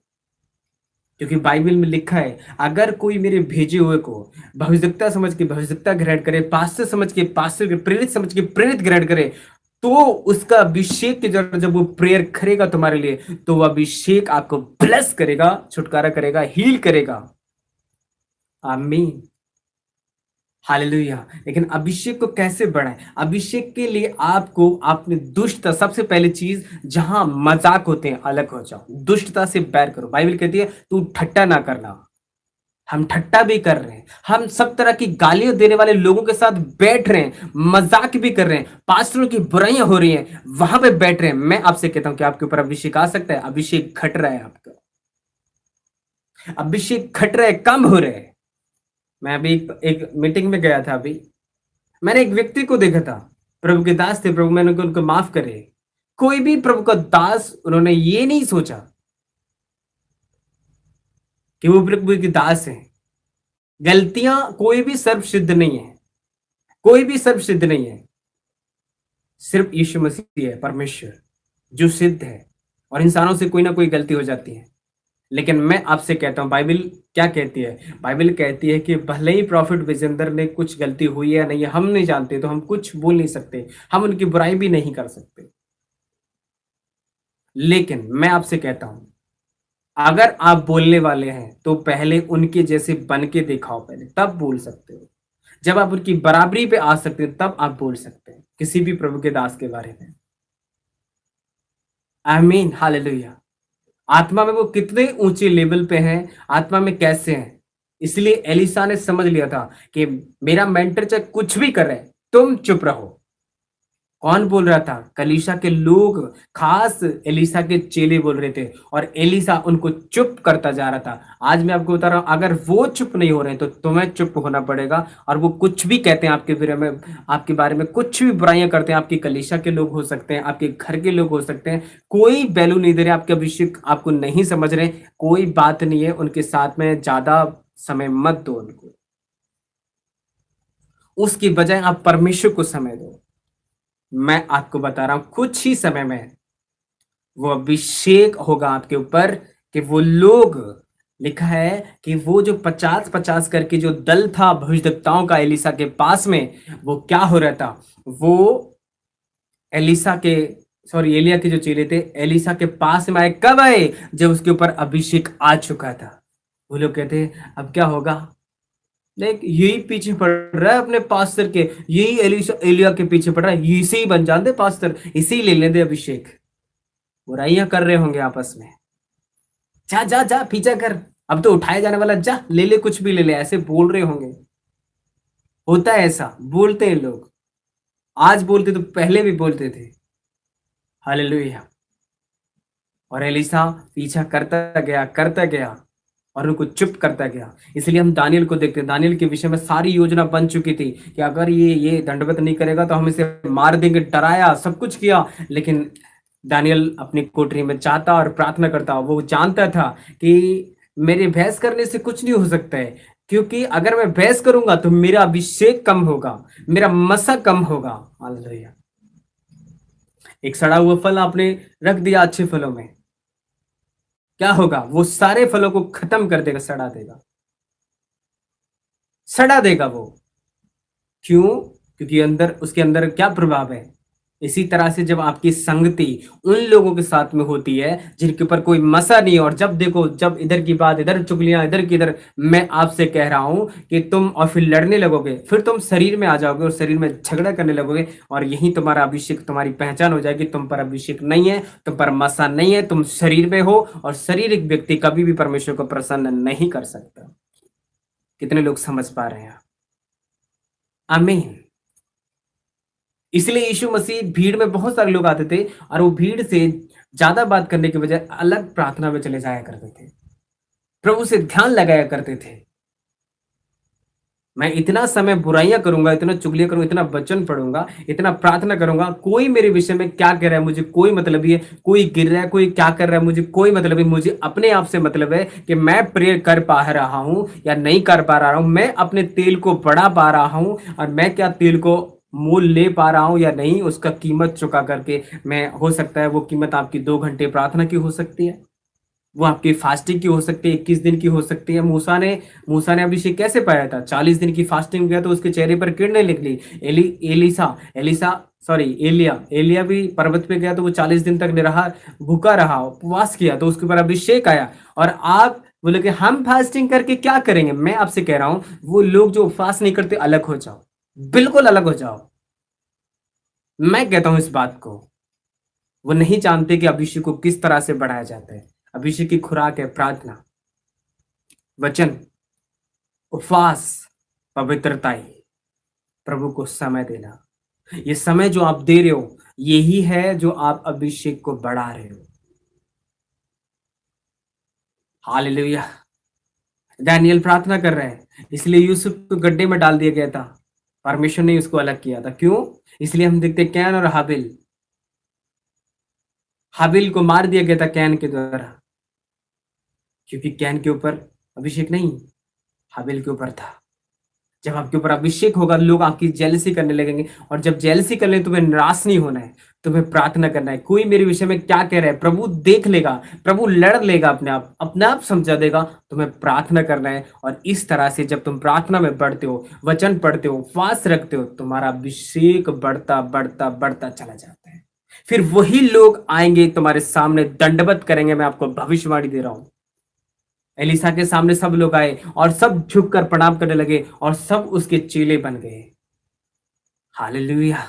क्योंकि बाइबल में लिखा है, अगर कोई मेरे भेजे हुए को भविष्यद्वक्ता समझ के भविष्यद्वक्ता ग्रहण करे, पास्टर समझ के पास्टर के, प्रेरित समझ के प्रेरित ग्रहण करे, तो उसका अभिषेक के जब जब वो प्रेयर करेगा तुम्हारे लिए, तो वो अभिषेक आपको ब्लेस करेगा, छुटकारा करेगा, हील करेगा। आमीन, हालेलुया। लेकिन अभिषेक को कैसे बढ़ाएं? अभिषेक के लिए आपको अपने दुष्टता, सबसे पहली चीज, जहां मजाक होते हैं अलग हो जाओ, दुष्टता से बैर करो। बाइबल कहती है तू ठट्टा ना करना। हम ठट्टा भी कर रहे हैं, हम सब तरह की गालियां देने वाले लोगों के साथ बैठ रहे हैं, मजाक भी कर रहे हैं, पास्टरों की बुराइयां हो रही हैं, वहां पे बैठ रहे हैं। मैं आपसे कहता हूं कि आपके ऊपर अभिषेक आ सकता है, अभिषेक घट रहा है, आपका अभिषेक घट रहा है, कम हो रहा है। मैं अभी एक मीटिंग में गया था, अभी मैंने एक व्यक्ति को देखा था, प्रभु के दास थे, प्रभु मैंने उनको माफ करे, कोई भी प्रभु का दास, उन्होंने ये नहीं सोचा कि वो प्रभु के दास हैं, गलतियां कोई भी सर्व सिद्ध नहीं है, कोई भी सर्व सिद्ध नहीं है। सिर्फ यीशु मसीह है परमेश्वर जो सिद्ध है, और इंसानों से कोई ना कोई गलती हो जाती है। लेकिन मैं आपसे कहता हूं, बाइबल क्या कहती है? बाइबल कहती है कि भले ही प्रॉफिट विजेंदर ने कुछ गलती हुई है या नहीं, हम नहीं जानते, तो हम कुछ बोल नहीं सकते, हम उनकी बुराई भी नहीं कर सकते। लेकिन मैं आपसे कहता हूं, अगर आप बोलने वाले हैं तो पहले उनके जैसे बन के दिखाओ, पहले तब बोल सकते हो। जब आप उनकी बराबरी पे आ सकते हैं तब आप बोल सकते हैं किसी भी प्रभु के दास के बारे में। आमीन, हालेलुया। आत्मा में वो कितने ऊंचे लेवल पे हैं, आत्मा में कैसे हैं। इसलिए एलिसा ने समझ लिया था कि मेरा मेंटर चाहे कुछ भी करे, तुम चुप रहो। कौन बोल रहा था? कलीसिया के लोग, खास एलिसा के चेले बोल रहे थे, और एलिसा उनको चुप करता जा रहा था। आज मैं आपको बता रहा हूं, अगर वो चुप नहीं हो रहे तो तुम्हें चुप होना पड़ेगा। और वो कुछ भी कहते हैं आपके बारे में, आपके बारे में कुछ भी बुराइयां करते हैं, आपके कलीसिया के लोग हो सकते हैं, आपके घर के लोग हो सकते हैं, कोई वैल्यू नहीं दे रहे, आपके अभिषेक आपको नहीं समझ रहे, कोई बात नहीं है। उनके साथ में ज्यादा समय मत दो उनको, उसकी बजाय आप परमेश्वर को समय दो। मैं आपको बता रहा हूं, कुछ ही समय में वो अभिषेक होगा आपके ऊपर, कि वो लोग, लिखा है कि वो जो 50-50 करके जो दल था भविष्यद्वक्ताओं का एलिसा के पास में, वो क्या हो रहा था? वो एलिसा के, सॉरी, एलिया के जो चेले थे एलिसा के पास में आए, कब आए? जब उसके ऊपर अभिषेक आ चुका था। वो लोग कहते अब क्या होगा? देख, यही पीछे पड़ रहा है अपने पास्टर के, यही एलिसा एलिया के पीछे पड़ रहा है, इसे ही बन जान दे पास्टर, इसे ही ले लें दे अभिषेक। बुराइयां कर रहे होंगे आपस में, जा जा जा पीछा कर, अब तो उठाया जाने वाला, जा ले ले, कुछ भी ले ले, ऐसे बोल रहे होंगे। होता है ऐसा, बोलते हैं लोग, आज बोलते तो पहले भी बोलते थे। हालेलुया। और एलिसा पीछा करता गया और उनको चुप करता गया। इसलिए हम दानियल को देखते हैं, दानियल के विषय में सारी योजना बन चुकी थी कि अगर ये दंडवत नहीं करेगा तो हम इसे मार देंगे, डराया, सब कुछ किया। लेकिन दानियल अपनी कोठरी में चाहता और प्रार्थना करता, वो जानता था कि मेरे बहस करने से कुछ नहीं हो सकता है, क्योंकि अगर मैं बहस करूंगा तो मेरा अभिषेक कम होगा, मेरा मसा कम होगा। हालेलुया। एक सड़ा हुआ फल आपने रख दिया अच्छे फलों में, क्या होगा? वो सारे फलों को खत्म कर देगा, सड़ा देगा, सड़ा देगा वो। क्यों? क्योंकि अंदर, उसके अंदर क्या प्रभाव है। इसी तरह से जब आपकी संगति उन लोगों के साथ में होती है जिनके ऊपर कोई मसा नहीं है, और जब देखो, जब इधर की बात इधर, चुगलियां इधर की इधर, मैं आपसे कह रहा हूं कि तुम और फिर लड़ने लगोगे, फिर तुम शरीर में आ जाओगे और शरीर में झगड़ा करने लगोगे, और यही तुम्हारा अभिषेक, तुम्हारी पहचान हो जाएगी। तुम पर अभिषेक नहीं है, तुम पर मसा नहीं है, तुम शरीर में हो, और शारीरिक व्यक्ति कभी भी परमेश्वर को प्रसन्न नहीं कर सकता। कितने लोग समझ पा रहे हैं? आमीन। इसलिए यीशु मसीह, भीड़ में बहुत सारे लोग आते थे और वो भीड़ से ज्यादा बात करने के बजाय अलग प्रार्थना में चले जाया करते थे, प्रभु से ध्यान लगाया करते थे। मैं इतना समय बुराइयां करूंगा, इतना चुगलियां करूंगा, इतना वचन पढ़ूंगा, इतना प्रार्थना करूंगा, कोई मेरे विषय में क्या कह रहा है मुझे कोई मतलब ही है, कोई गिर रहा है, कोई क्या कर रहा है मुझे कोई मतलब ही, मुझे अपने आप से मतलब है कि मैं प्रेयर कर पा रहा हूं या नहीं कर पा रहा हूं, मैं अपने तेल को बढ़ा पा रहा हूं, और मैं क्या तेल को मोल ले पा रहा हूं या नहीं, उसका कीमत चुका करके मैं, हो सकता है वो कीमत आपकी 2 घंटे प्रार्थना की हो सकती है, वो आपकी फास्टिंग की हो सकती है, 21 दिन की हो सकती है। मूसा ने अभिषेक कैसे पाया था? 40 दिन की फास्टिंग किया तो उसके चेहरे पर किरणें निकली। एलिसा एलिसा सॉरी एलिया एलिया भी पर्वत पे गया तो वो 40 दिन तक निराहार भूखा रहा, उपवास किया, तो उसके ऊपर अभिषेक आया। और आप बोले कि हम फास्टिंग करके क्या करेंगे? मैं आपसे कह रहा हूं, वो लोग जो उपवास नहीं करते, अलग हो जाओ, बिल्कुल अलग हो जाओ। मैं कहता हूं इस बात को, वो नहीं जानते कि अभिषेक को किस तरह से बढ़ाया जाता है। अभिषेक की खुराक है प्रार्थना, वचन, उपवास, पवित्रता ही, प्रभु को समय देना। ये समय जो आप दे रहे हो, यही है जो आप अभिषेक को बढ़ा रहे हो। हालेलुया। दानियल प्रार्थना कर रहे हैं, इसलिए यूसुफ को गड्ढे में डाल दिया गया था, परमेश्वर ने उसको अलग किया था। क्यों? इसलिए हम देखते हैं कैन और हाबिल, हाबिल को मार दिया गया था कैन के द्वारा, क्योंकि कैन के ऊपर अभिषेक नहीं, हाबिल के ऊपर था। जब आपके ऊपर अभिषेक होगा, लोग आपकी जेलसी करने लगेंगे, और जब जेलसी कर ले, तुम्हें निराश नहीं होना है, तुम्हें प्रार्थना करना है। कोई मेरे विषय में क्या कह रहा है, प्रभु देख लेगा, प्रभु लड़ लेगा, अपने आप समझा देगा। तुम्हें प्रार्थना करना है, और इस तरह से जब तुम प्रार्थना में बढ़ते हो, वचन पढ़ते हो, फास्ट रखते हो, तुम्हारा अभिषेक बढ़ता बढ़ता बढ़ता चला जाता है। फिर वही लोग आएंगे तुम्हारे सामने, दंडवत करेंगे। मैं आपको भविष्यवाणी दे रहा हूं। एलिसा के सामने सब लोग आए और सब झुककर प्रणाम करने लगे, और सब उसके चेले बन गए। हालेलुया।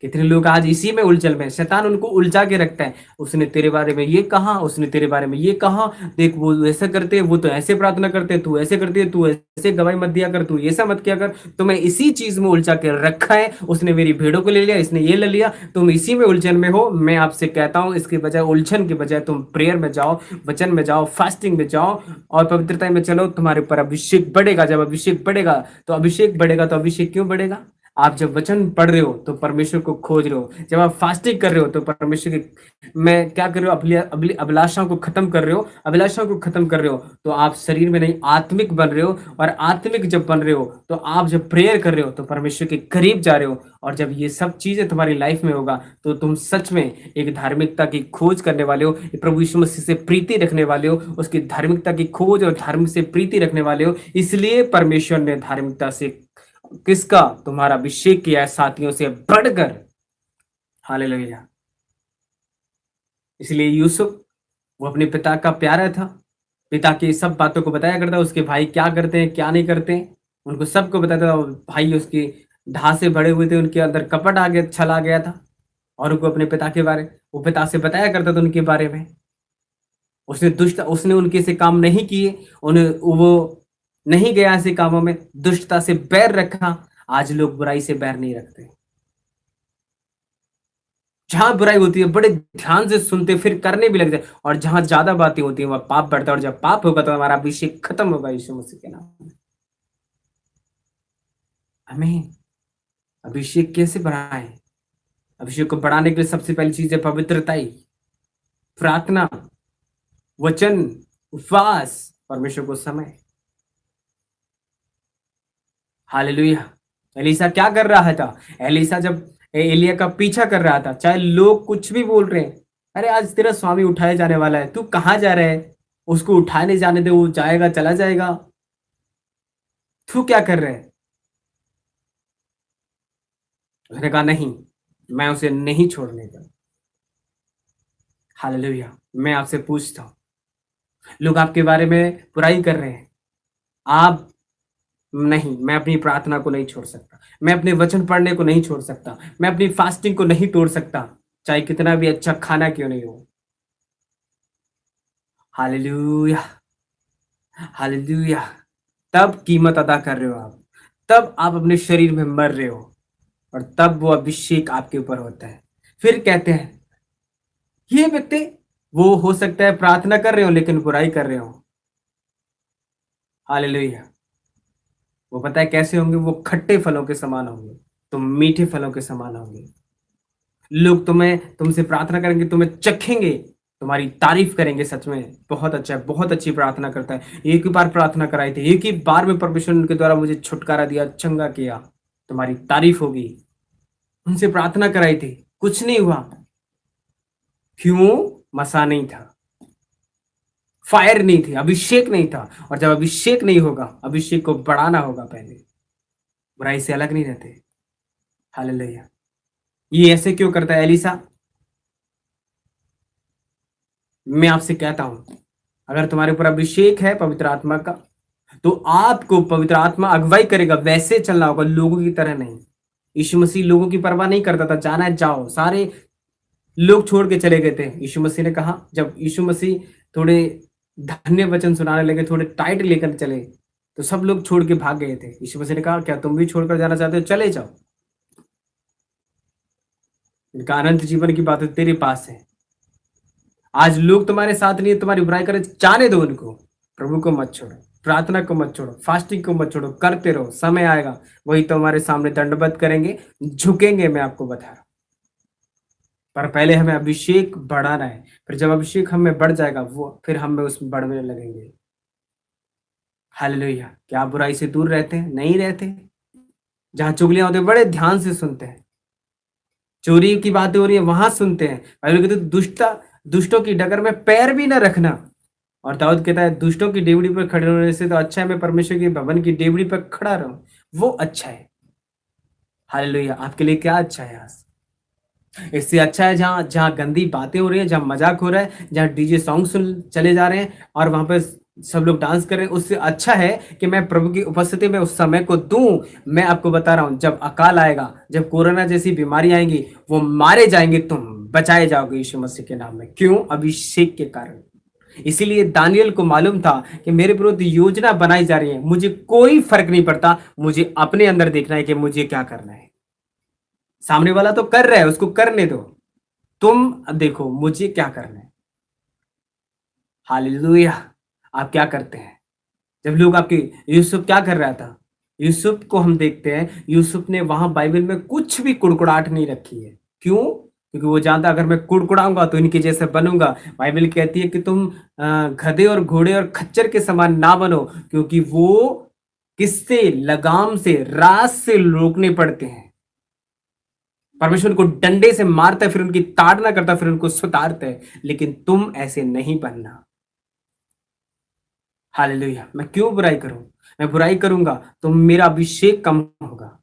कितने लोग आज इसी में उलझन में, शैतान उनको उलझा के रखता है। उसने तेरे बारे में ये कहा, उसने तेरे बारे में ये कहा, देख वो ऐसा करते हैं, वो तो ऐसे प्रार्थना करते हैं, तू ऐसे करती है, तू ऐसे गवाही मत दिया कर, तू ऐसा मत किया कर। तुम्हें इसी चीज में उलझा के रखा है। उसने मेरी भेड़ों को ले लिया, इसने ये ले लिया, तुम इसी में उलझन में हो। मैं आपसे कहता हूं, इसके बजाय, उलझन के बजाय, तुम प्रेयर में जाओ, वचन में जाओ, फास्टिंग में जाओ, और पवित्रता में चलो। तुम्हारे ऊपर अभिषेक बढ़ेगा। जब अभिषेक बढ़ेगा तो अभिषेक क्यों बढ़ेगा? आप जब वचन पढ़ रहे हो तो परमेश्वर को खोज रहे हो। जब आप फास्टिंग कर रहे हो तो परमेश्वर की में क्या कर रहे हो? अभिलाषाओं को खत्म कर रहे हो। अभिलाषाओं को खत्म कर रहे हो तो आप शरीर में नहीं, आत्मिक बन रहे हो। और आत्मिक जब बन रहे हो तो आप जब प्रेयर कर रहे हो तो परमेश्वर के करीब जा रहे हो। और जब ये सब चीजें तुम्हारी लाइफ में होगा तो तुम सच में एक धार्मिकता की खोज करने वाले हो, प्रभु यीशु मसीह से प्रीति रखने वाले हो, उसकी धार्मिकता की खोज और धर्म से प्रीति रखने वाले हो। इसलिए परमेश्वर ने धार्मिकता से किसका? तुम्हारा अभिषेक किया है साथियों से बढ़कर। हालेलुया। इसलिए यूसुफ, वो अपने पिता का प्यारा था। पिता की सब बातों को बताया करता, उसके भाई क्या करते हैं क्या नहीं करते हैं उनको सबको बताता था। भाई उसके ढा से भरे हुए थे, उनके अंदर कपट आ गया, छल आ गया था, और उनको अपने पिता के बारे, वो पिता से बताया करता था उनके बारे में। उसने उनके से काम नहीं किए, उन्हें वो नहीं गया ऐसे कामों में, दुष्टता से बैर रखा। आज लोग बुराई से बैर नहीं रखते। जहां बुराई होती है बड़े ध्यान से सुनते, फिर करने भी लग जाए, और जहां ज्यादा बातें होती है वहां पाप बढ़ता है। और जब पाप होगा तो हमारा अभिषेक खत्म होगा यीशु मसीह के नाम में। हमें अभिषेक कैसे बढ़ाएं? अभिषेक को बढ़ाने के लिए सबसे पहली चीज है पवित्रता ही, प्रार्थना, वचन, उपवास, परमेश्वर को समय। हालेलुया। एलिसा क्या कर रहा था? एलिसा जब एलिया का पीछा कर रहा था, चाहे लोग कुछ भी बोल रहे हैं, अरे आज तेरा स्वामी उठाए जाने वाला है, तू कहाँ जा रहा है? उसको उठाने जाने दे, वो जाएगा, चला जाएगा। तू क्या कर रहा है? उसने कहा नहीं, मैं उसे नहीं छोड़ने का। हालेलुया। मैं आपसे पूछता हूँ, लोग आपके बारे में बुराई कर रहे हैं, आप नहीं, मैं अपनी प्रार्थना को नहीं छोड़ सकता, मैं अपने वचन पढ़ने को नहीं छोड़ सकता, मैं अपनी फास्टिंग को नहीं तोड़ सकता, चाहे कितना भी अच्छा खाना क्यों नहीं हो। हालेलुया। हालेलुया। तब कीमत अदा कर रहे हो आप, तब आप अपने शरीर में मर रहे हो, और तब वो अभिषेक आपके ऊपर होता है। फिर कहते हैं ये व्यक्ति, वो हो सकता है प्रार्थना कर रहे हो लेकिन बुराई कर रहे हो। हालेलुया। वो पता है कैसे होंगे? वो खट्टे फलों के समान होंगे, तुम मीठे फलों के समान होंगे। लोग तुमसे प्रार्थना करेंगे, तुम्हें चखेंगे, तुम्हारी तारीफ करेंगे। सच में बहुत अच्छा है, बहुत अच्छी प्रार्थना करता है, एक ही बार प्रार्थना कराई थी, एक ही बार में परमेश्वर ने उनके द्वारा मुझे छुटकारा दिया, चंगा किया। तुम्हारी तारीफ होगी। उनसे प्रार्थना कराई थी, कुछ नहीं हुआ। क्यों? मसा नहीं था, फायर नहीं थी, अभिषेक नहीं था। और जब अभिषेक नहीं होगा, अभिषेक को बढ़ाना होगा पहले। बुराई से अलग नहीं रहते। हालेलुया। ये ऐसे क्यों करता है एलिसा? मैं आपसे कहता हूं, अगर तुम्हारे ऊपर अभिषेक है पवित्र आत्मा का, तो आपको पवित्र आत्मा अगुवाई करेगा, वैसे चलना होगा, लोगों की तरह नहीं। यीशु मसीह लोगों की परवाह नहीं करता था, जाना है जाओ। सारे लोग छोड़ के चले गए थे। यीशु मसीह ने कहा, जब यीशु मसीह थोड़े धन्य वचन सुनाने लगे, थोड़े टाइट लेकर चले, तो सब लोग छोड़ के भाग गए थे। यीशु मसीह ने कहा, क्या तुम भी छोड़कर जाना चाहते हो? चले जाओ, इनका अनंत जीवन की बात तेरे पास है। आज लोग तुम्हारे साथ नहीं है, तुम्हारी बुराई करे, जाने दो उनको। प्रभु को मत छोड़ो, प्रार्थना को मत छोड़ो, फास्टिंग को मत छोड़ो, करते रहो। समय आएगा वही तुम्हारे सामने दंडवत करेंगे, झुकेंगे, मैं आपको बता रहा हूं। पर पहले हमें अभिषेक बढ़ाना है। फिर जब अभिषेक हमें बढ़ जाएगा, वो फिर हम उसमें बढ़ने लगेंगे। हालेलुया। क्या आप बुराई से दूर रहते हैं? नहीं रहते। जहाँ चुगलियाँ होती हैं बड़े ध्यान से सुनते हैं। चोरी की बातें हो रही है वहां सुनते हैं। बाइबल कहती है दुष्टों की डगर में पैर भी न रखना। और दाऊद कहता है दुष्टों की डेवड़ी पर खड़े होने से तो अच्छा है मैं परमेश्वर के भवन की डेवड़ी पर खड़ा रहूं, वो अच्छा है। हालेलुया। आपके लिए क्या अच्छा है आज? इससे अच्छा है जहाँ जहाँ गंदी बातें हो रही है, जहाँ मजाक हो रहा है, जहाँ डीजे सॉन्ग सुन चले जा रहे हैं और वहां पे सब लोग डांस कर रहे हैं, उससे अच्छा है कि मैं प्रभु की उपस्थिति में उस समय को दूं। मैं आपको बता रहा हूं, जब अकाल आएगा, जब कोरोना जैसी बीमारी आएंगी, वो मारे जाएंगे, तुम बचाए जाओगे यीशु मसीह के नाम में। क्यों? अभिषेक के कारण। इसीलिए दानियल को मालूम था कि मेरे विरुद्ध योजना बनाई जा रही है, मुझे कोई फर्क नहीं पड़ता, मुझे अपने अंदर देखना है कि मुझे क्या करना है। सामने वाला तो कर रहा है, उसको करने दो। तुम देखो मुझे क्या करना है। हालेलुया। आप क्या करते हैं? जब लोग आपके यूसुफ क्या कर रहा था? यूसुफ को हम देखते हैं, यूसुफ ने वहां बाइबल में कुछ भी कुड़कुड़ाहट नहीं रखी है। क्यों? क्योंकि वो जानता अगर मैं कुड़कुड़ाऊंगा तो इनके जैसे बनूंगा। बाइबल कहती है कि तुम गधे और घोड़े और खच्चर के समान ना बनो, क्योंकि वो किससे? लगाम से, रात से रोकने पड़ते हैं। परमेश्वर उनको डंडे से मारता है, फिर उनकी ताड़ना करता है, फिर उनको सुधारता है। लेकिन तुम ऐसे नहीं बनना। हालेलुया। मैं क्यों बुराई करूं? मैं बुराई करूंगा तो मेरा अभिषेक कम होगा।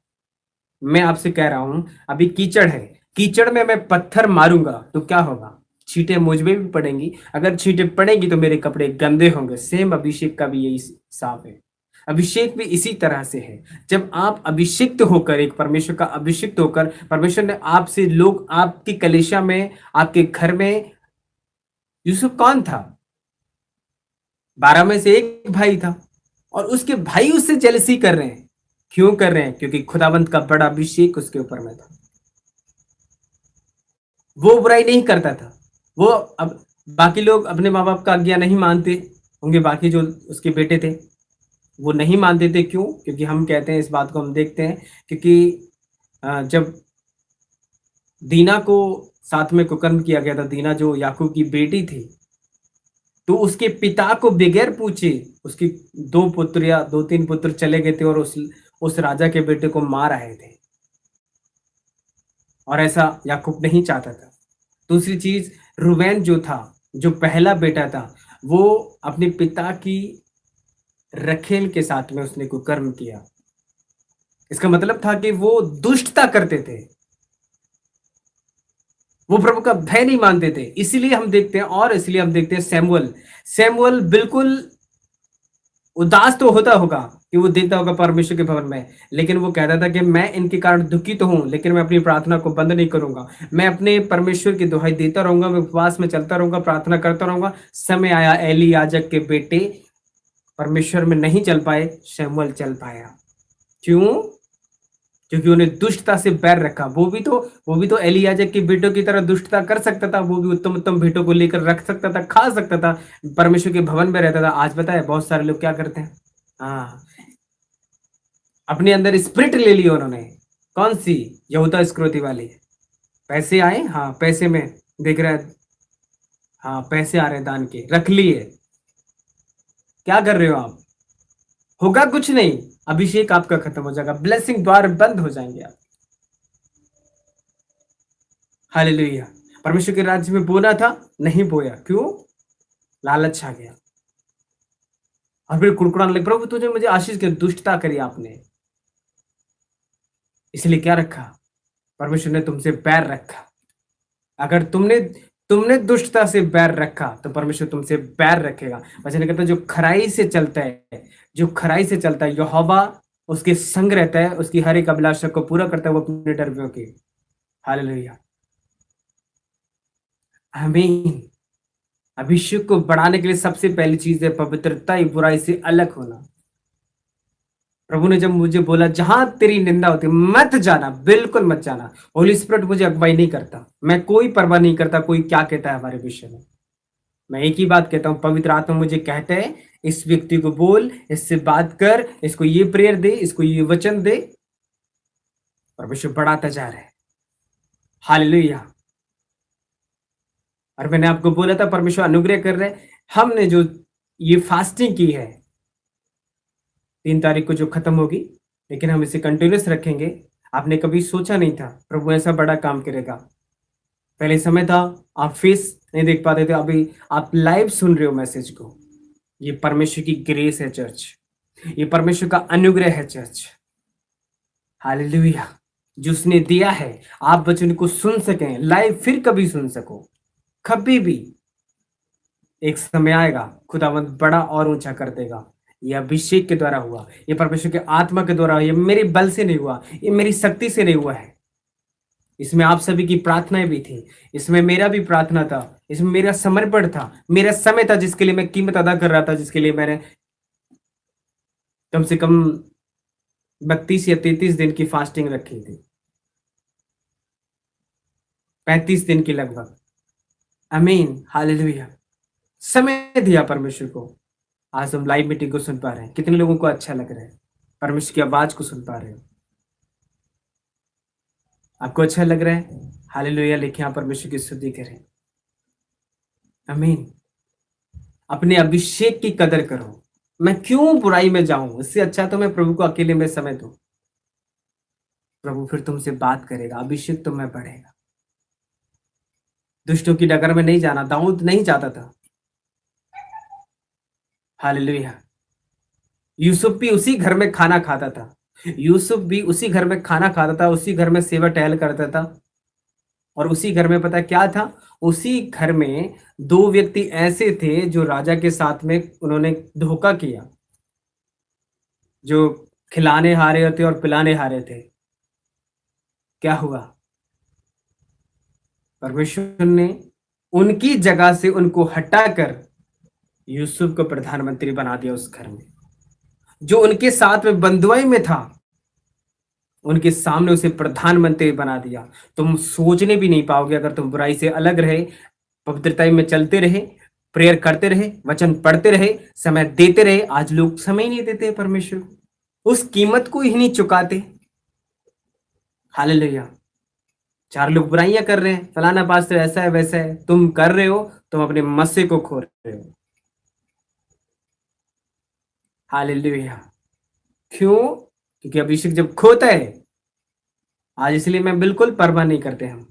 मैं आपसे कह रहा हूं, अभी कीचड़ है, कीचड़ में मैं पत्थर मारूंगा तो क्या होगा? छींटे मुझ में भी पड़ेंगी। अगर छींटे पड़ेंगी तो मेरे कपड़े गंदे होंगे। सेम अभिषेक का भी यही साफ है। अभिषेक भी इसी तरह से है। जब आप अभिषिक्त होकर, एक परमेश्वर का अभिषिक्त होकर, परमेश्वर ने आपसे, लोग आपकी कलीसिया में, आपके घर में, यूसुफ कौन था? 12 में से एक भाई था और उसके भाई उससे जेलसी कर रहे हैं। क्यों कर रहे हैं? क्योंकि खुदावंत का बड़ा अभिषेक उसके ऊपर में था। वो बुराई नहीं करता था। वो अब बाकी लोग अपने माँ बाप का आज्ञा नहीं मानते होंगे, बाकी जो उसके बेटे थे वो नहीं मानते थे। क्यों? क्योंकि हम कहते हैं, इस बात को हम देखते हैं, क्योंकि जब दीना को साथ में कुकर्म किया गया था, दीना जो याकूब की बेटी थी, तो उसके पिता को बगैर पूछे उसकी दो पुत्र या दो तीन पुत्र चले गए थे और उस राजा के बेटे को मार आए थे। और ऐसा याकूब नहीं चाहता था। दूसरी चीज, रूबेन जो था, जो पहला बेटा था, वो अपने पिता की रखेल के साथ में उसने कुकर्म किया। इसका मतलब था कि वो दुष्टता करते थे, वो प्रभु का भय नहीं मानते थे। इसीलिए हम देखते हैं, और इसलिए हम देखते हैं सैमुअल, सैमुअल बिल्कुल उदास तो होता होगा कि वो देखता होगा परमेश्वर के भवन में, लेकिन वो कहता था कि मैं इनके कारण दुखित तो हूं, लेकिन मैं अपनी प्रार्थना को बंद नहीं करूंगा। मैं अपने परमेश्वर की दुहाई देता रहूंगा, मैं उपवास में चलता रहूंगा, प्रार्थना करता रहूंगा। समय आया, एली याजक के बेटे परमेश्वर में नहीं चल पाए, शमूएल चल पाया। क्यों? क्योंकि उन्हें दुष्टता से बैर रखा। वो भी तो एली याजक के बेटों की तरह दुष्टता कर सकता था। वो भी उत्तम उत्तम भेंटों को लेकर रख सकता था, खा सकता था, परमेश्वर के भवन में रहता था। आज पता है बहुत सारे लोग क्या करते हैं? हाँ, अपने अंदर स्प्रिट ले ली उन्होंने। कौन सी? यहूदा इस्करियोती वाली। पैसे आए, हाँ पैसे में देख रहे हैं, हाँ पैसे आ रहे हैं दान के, रख लिए। क्या कर रहे हो आप? होगा कुछ नहीं। अभिषेक आपका खत्म हो जाएगा, ब्लेसिंग द्वार बंद हो जाएंगे आप। हालेलुया। परमेश्वर के राज्य में बोना था, नहीं बोया। क्यों? लालच छा गया और फिर कुड़कुड़ाने लगे, प्रभु तुझे मुझे आशीष की, दुष्टता करी आपने, इसलिए क्या रखा? परमेश्वर ने तुमसे बैर रखा। अगर तुमने तुमने दुष्टता से बैर रखा तो परमेश्वर तुमसे बैर रखेगा। वचन कहता है जो खराई से चलता है, जो खराई से चलता है, यहोवा उसके संग रहता है, उसकी हर एक अभिलाषा को पूरा करता है, वो अपने डरवों की। हालेलुया। आमीन। अभिषेक को बढ़ाने के लिए सबसे पहली चीज है पवित्रता, बुराई से अलग होना। प्रभु ने जब मुझे बोला जहां तेरी निंदा होती मत जाना, बिल्कुल मत जाना। होली स्पिरिट मुझे अगुवाई नहीं करता, मैं कोई परवाह नहीं करता कोई क्या कहता है हमारे विषय में। मैं एक ही बात कहता हूं, पवित्र आत्मा मुझे कहते हैं इस व्यक्ति को बोल, इससे बात कर, इसको ये प्रेयर दे, इसको ये वचन दे। परमेश्वर बढ़ाता जा रहा है। हालेलुया। और मैंने आपको बोला था परमेश्वर अनुग्रह कर रहे हैं। हमने जो ये फास्टिंग की है, 3 तारीख को जो खत्म होगी, लेकिन हम इसे कंटिन्यूस रखेंगे। आपने कभी सोचा नहीं था प्रभु ऐसा बड़ा काम करेगा। पहले समय था आप फेस नहीं देख पाते थे, अभी आप लाइव सुन रहे हो मैसेज को। ये परमेश्वर की ग्रेस है चर्च, ये परमेश्वर का अनुग्रह है चर्च। हालेलुया। जो उसने दिया है आप वचन को सुन सकें, लाइव फिर कभी सुन सको। कभी भी एक समय आएगा खुदावंद बड़ा और ऊंचा कर देगा। ये अभिषेक के द्वारा हुआ, ये परमेश्वर के आत्मा के द्वारा, ये मेरे बल से नहीं हुआ, ये मेरी शक्ति से नहीं हुआ है। इसमें आप सभी की प्रार्थनाएं भी थी, इसमें मेरा भी प्रार्थना था, इसमें मेरा समर्पण था, मेरा समय था जिसके लिए मैं कीमत अदा कर रहा था, जिसके लिए मैंने कम से कम 32 या 33 दिन की फास्टिंग रखी थी, 35 दिन की लगभग। आमीन, हालेलुया। समय दिया परमेश्वर को। आज हम लाइव मीटिंग को सुन पा रहे हैं, कितने लोगों को अच्छा लग रहा है, परमेश्वर की आवाज को सुन पा रहे हो। आपको अच्छा लग रहा है? हालेलुया लिखे, आप परमेश्वर की स्तुति करें। आमीन। अपने अभिषेक की कदर करो। मैं क्यों बुराई में जाऊं, इससे अच्छा तो मैं प्रभु को अकेले में समय दूं। प्रभु फिर तुमसे बात करेगा, अभिषेक तुम में बढ़ेगा। दुष्टों की डगर में नहीं जाना, दाऊद नहीं जाता था। हालेलुया। यूसुफ भी उसी घर में खाना खाता था, यूसुफ भी उसी घर में खाना खाता था, उसी घर में सेवा टहल करता था। और उसी घर में पता क्या था, उसी घर में 2 व्यक्ति ऐसे थे जो राजा के साथ में उन्होंने धोखा किया, जो खिलाने हारे थे और पिलाने हारे थे। क्या हुआ? परमेश्वर ने उनकी जगह से उनको हटाकर यूसुफ को प्रधानमंत्री बना दिया उस घर में। जो उनके साथ में बंधुआई में था, उनके सामने उसे प्रधानमंत्री बना दिया। तुम सोचने भी नहीं पाओगे, अगर तुम बुराई से अलग रहे, पवित्रता में चलते रहे, प्रेयर करते रहे, वचन पढ़ते रहे, समय देते रहे। आज लोग समय ही नहीं देते परमेश्वर को, उस कीमत को ही नहीं चुकाते। हालेलुया। 4 लोग बुराइयां कर रहे हैं, फलाना पास्टर ऐसा है वैसा है, तुम कर रहे हो, तुम अपने मस्से को खो रहे हो। हालेलुया। क्यों? क्योंकि अभिषेक जब खोता है, आज इसलिए मैं बिल्कुल परवाह नहीं करते हम,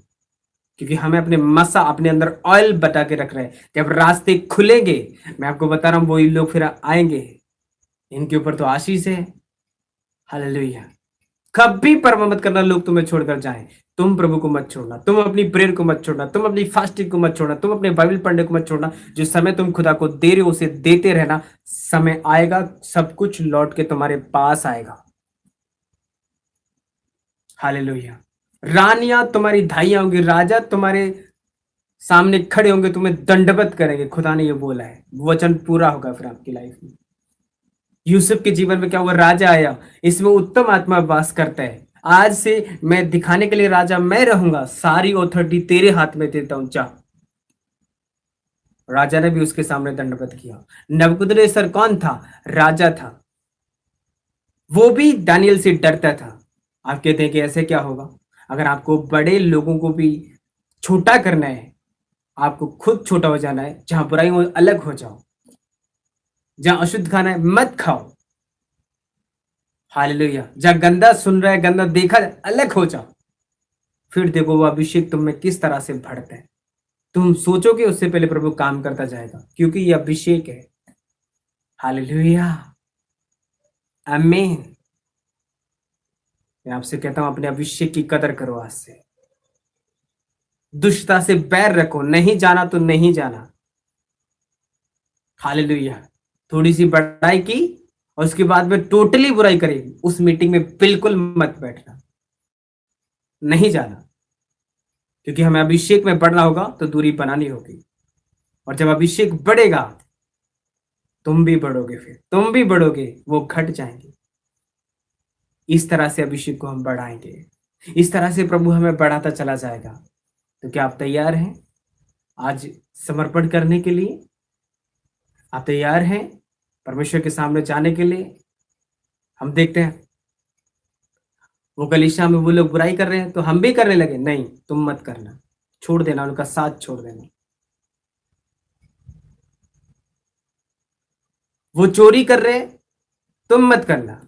क्योंकि हमें अपने मसा अपने अंदर ऑयल बटा के रख रहे हैं। जब रास्ते खुलेंगे, मैं आपको बता रहा हूं, वही लोग फिर आएंगे। इनके ऊपर तो आशीष है। हालेलुया। कभी परवाह मत करना लोग तुम्हें छोड़कर जाएं, तुम प्रभु को मत छोड़ना, तुम अपनी प्रेयर को मत छोड़ना, तुम अपनी फास्टिंग को मत छोड़ना, तुम अपने बाइबल पढ़ने को मत छोड़ना। जो समय तुम खुदा को दे रहे हो उसे देते रहना। समय आएगा, सब कुछ लौट के तुम्हारे पास आएगा। हालेलुया। रानियां तुम्हारी धाइयां होंगी, राजा तुम्हारे सामने खड़े होंगे, तुम्हें दंडवत करेंगे। खुदा ने ये बोला है, वचन पूरा होगा फिर आपकी लाइफ में। यूसुफ के जीवन में क्या हुआ? राजा आया, इसमें उत्तम आत्मा वास करता है। आज से मैं दिखाने के लिए राजा मैं रहूंगा, सारी ऑथोरिटी तेरे हाथ में देता हूं, जा। राजा ने भी उसके सामने दंडवत किया। नबूकदनेस्सर कौन था? राजा था, वो भी दानियल से डरता था। आप कहते हैं कि ऐसे क्या होगा? अगर आपको बड़े लोगों को भी छोटा करना है, आपको खुद छोटा हो जाना है। जहां बुराई हो अलग हो जाओ, जहां अशुद्ध खाना है मत खाओ। हालेलुया। जहां गंदा सुन रहा है, गंदा देखा है, अलग हो जाओ। फिर देखो वो अभिषेक तुम में किस तरह से बढ़ता है। तुम सोचोगे उससे पहले प्रभु काम करता जाएगा, क्योंकि ये अभिषेक है। हालेलुया। आमीन। मैं आपसे कहता हूं अपने अभिषेक की कदर करो। आज से दुष्टता से बैर रखो, नहीं जाना तो नहीं जाना। हालेलुया। थोड़ी सी बड़ाई की और उसके बाद में टोटली बुराई करी, उस मीटिंग में बिल्कुल मत बैठना, नहीं जाना। क्योंकि हमें अभिषेक में बढ़ना होगा तो दूरी बनानी होगी। और जब अभिषेक बढ़ेगा, तुम भी बढ़ोगे, फिर तुम भी बढ़ोगे, वो घट जाएंगे। इस तरह से अभिषेक को हम बढ़ाएंगे, इस तरह से प्रभु हमें बढ़ाता चला जाएगा। तो क्या आप तैयार हैं आज समर्पण करने के लिए? आप तैयार हैं परमेश्वर के सामने जाने के लिए? हम देखते हैं वो कलीसिया में वो लोग बुराई कर रहे हैं तो हम भी करने लगे। नहीं, तुम मत करना, छोड़ देना, उनका साथ छोड़ देना। वो चोरी कर रहे हैं, तुम मत करना।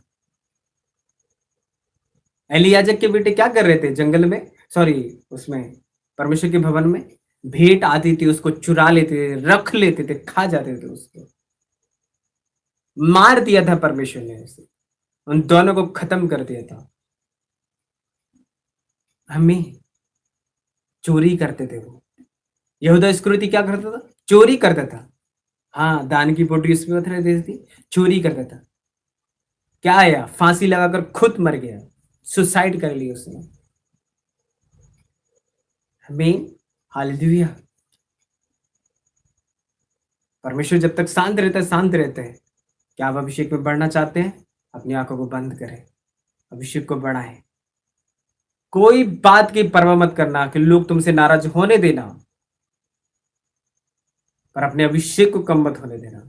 एलियाजक के बेटे क्या कर रहे थे जंगल में, सॉरी उसमें, परमेश्वर के भवन में। भेंट आती थी, उसको चुरा लेते थे, रख लेते थे, खा जाते थे उसको। मार दिया था परमेश्वर ने उसे, उन दोनों को खत्म कर दिया था। हमें चोरी करते थे वो। यहूदा इस्करियोती क्या करता था? चोरी करता था। हाँ, दान की बोटी उसमें रख देती थी, चोरी करता था। क्या आया? फांसी लगाकर खुद मर गया, सुसाइड कर लिया उसने। हमें, हालेलुया, परमेश्वर जब तक शांत रहता है, शांत रहते हैं। क्या आप अभिषेक में बढ़ना चाहते हैं? अपनी आंखों को बंद करें, अभिषेक को बढ़ाएं। कोई बात की परवाह मत करना कि लोग तुमसे नाराज होने देना, पर अपने अभिषेक को कम मत होने देना,